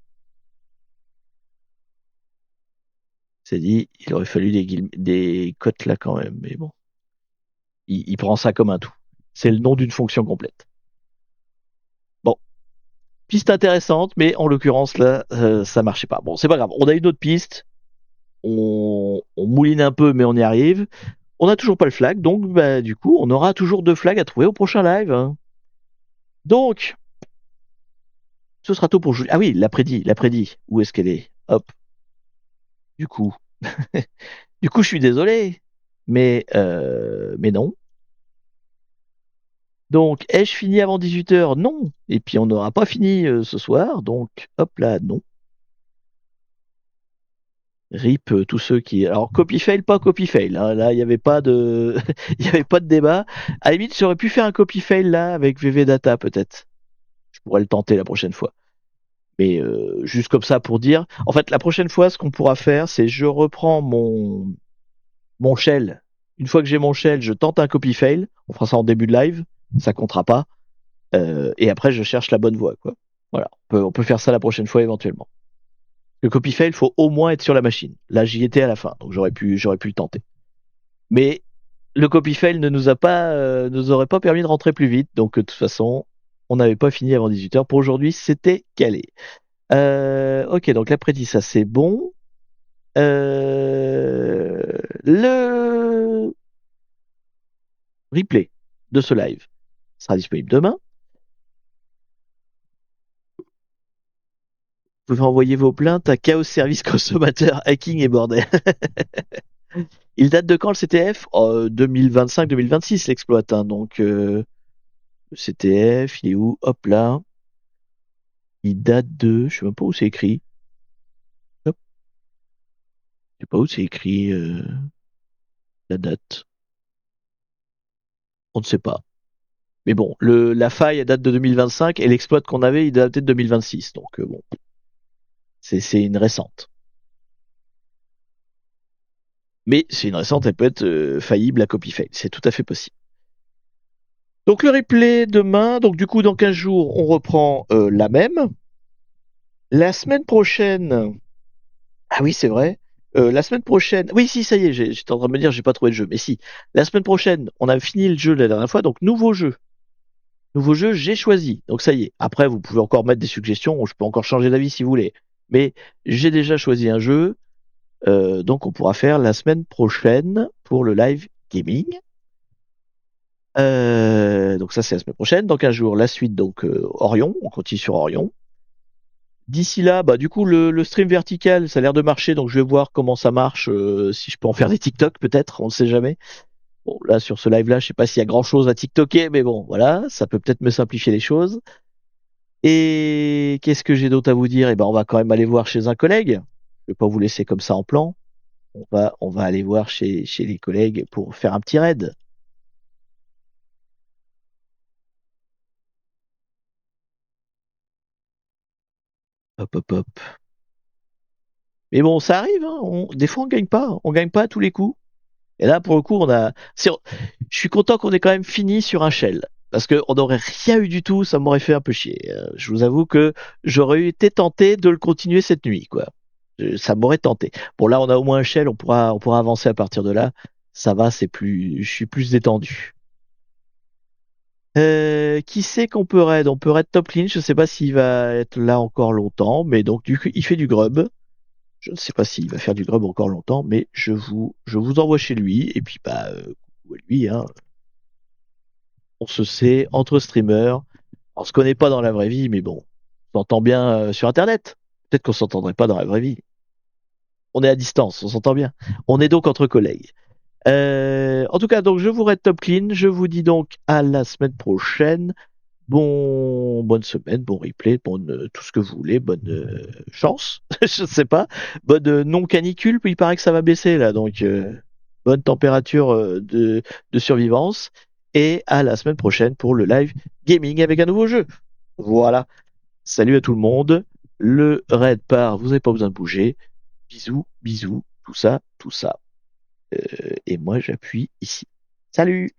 C'est dit, il aurait fallu des cotes là quand même, mais bon. Il prend ça comme un tout. C'est le nom d'une fonction complète. Bon, piste intéressante, mais en l'occurrence là, ça marchait pas. Bon, c'est pas grave. On a une autre piste. On mouline un peu, mais on y arrive. On n'a toujours pas le flag, donc bah, du coup, on aura toujours 2 flags à trouver au prochain live, hein. Donc, ce sera tout pour Julie. Ah oui, l'après-dit. Où est-ce qu'elle est? Hop. Du coup, je suis désolé, mais non. Donc, ai-je fini avant 18 h? Non. Et puis, on n'aura pas fini ce soir, donc hop là, non. RIP tous ceux qui. Alors, copy fail, pas copy fail, hein. Là, il n'y avait pas de, il y avait pas de débat. À la limite, j'aurais pu faire un copy fail là avec VV Data peut-être. Je pourrais le tenter la prochaine fois. Mais juste comme ça pour dire. En fait, la prochaine fois, ce qu'on pourra faire, c'est je reprends mon shell. Une fois que j'ai mon shell, je tente un copy fail. On fera ça en début de live. Ça comptera pas. Et après, je cherche la bonne voie, quoi. Voilà. On peut faire ça la prochaine fois éventuellement. Le copy fail, faut au moins être sur la machine. Là, j'y étais à la fin, donc j'aurais pu le tenter. Mais le copy fail ne nous aurait pas permis de rentrer plus vite. Donc, de toute façon, on n'avait pas fini avant 18 h. Pour aujourd'hui, c'était calé. Ok, donc l'après-midi, ça c'est bon. Le replay de ce live sera disponible demain. Vous pouvez envoyer vos plaintes à Chaos Service Consommateur, Hacking et Bordel. Il date de quand le CTF? 2025-2026 l'exploit, hein. Donc le CTF, il est où? Hop là. Il date de... Je sais même pas où c'est écrit. Hop. Je sais pas où c'est écrit la date. On ne sait pas. Mais bon, la faille date de 2025 et l'exploit qu'on avait, il date de 2026. Donc bon, c'est une récente. Mais c'est une récente, elle peut être faillible à copy fail. C'est tout à fait possible. Donc le replay demain. Donc du coup, dans 15 jours, on reprend la même. La semaine prochaine. Ah oui, c'est vrai. La semaine prochaine. Oui, si, ça y est, j'étais en train de me dire, j'ai pas trouvé le jeu. Mais si. La semaine prochaine, on a fini le jeu la dernière fois. Donc nouveau jeu. Nouveau jeu, j'ai choisi. Donc ça y est. Après, vous pouvez encore mettre des suggestions. Je peux encore changer d'avis si vous voulez. Mais j'ai déjà choisi un jeu. Donc on pourra faire la semaine prochaine pour le live gaming. Donc ça c'est la semaine prochaine. Dans 15 jours, la suite, donc Orion. On continue sur Orion. D'ici là, bah du coup le stream vertical, ça a l'air de marcher. Donc je vais voir comment ça marche. Si je peux en faire des TikTok peut-être. On ne sait jamais. Bon, là sur ce live-là, je sais pas s'il y a grand-chose à TikToker, mais bon, voilà, ça peut peut-être me simplifier les choses. Et qu'est-ce que j'ai d'autre à vous dire? Eh ben, on va quand même aller voir chez un collègue. Je vais pas vous laisser comme ça en plan. On va aller voir chez les collègues pour faire un petit raid. Hop, hop, hop. Mais bon, ça arrive, hein. Des fois, on gagne pas. On gagne pas à tous les coups. Et là, pour le coup, je suis content qu'on ait quand même fini sur un shell. Parce qu'on n'aurait rien eu du tout, ça m'aurait fait un peu chier. Je vous avoue que j'aurais été tenté de le continuer cette nuit, quoi. Ça m'aurait tenté. Bon, là, on a au moins un shell, on pourra avancer à partir de là. Ça va, je suis plus détendu. Qui c'est qu'on peut raid? On peut raid Toplin, je sais pas s'il va être là encore longtemps, mais donc il fait du grub. Je ne sais pas s'il va faire du grub encore longtemps, mais je vous envoie chez lui, et puis bah coucou à lui, hein. On se sait entre streamers. On se connaît pas dans la vraie vie, mais bon, on s'entend bien sur internet. Peut-être qu'on s'entendrait pas dans la vraie vie. On est à distance, on s'entend bien. On est donc entre collègues. En tout cas, donc je vous raid top clean. Je vous dis donc à la semaine prochaine. Bonne semaine, bon replay, tout ce que vous voulez, bonne chance, je ne sais pas, bonne non canicule, puis il paraît que ça va baisser là, donc bonne température de survivance, et à la semaine prochaine pour le live gaming avec un nouveau jeu. Voilà, salut à tout le monde, le raid part, vous n'avez pas besoin de bouger, bisous, bisous, tout ça, et moi j'appuie ici. Salut!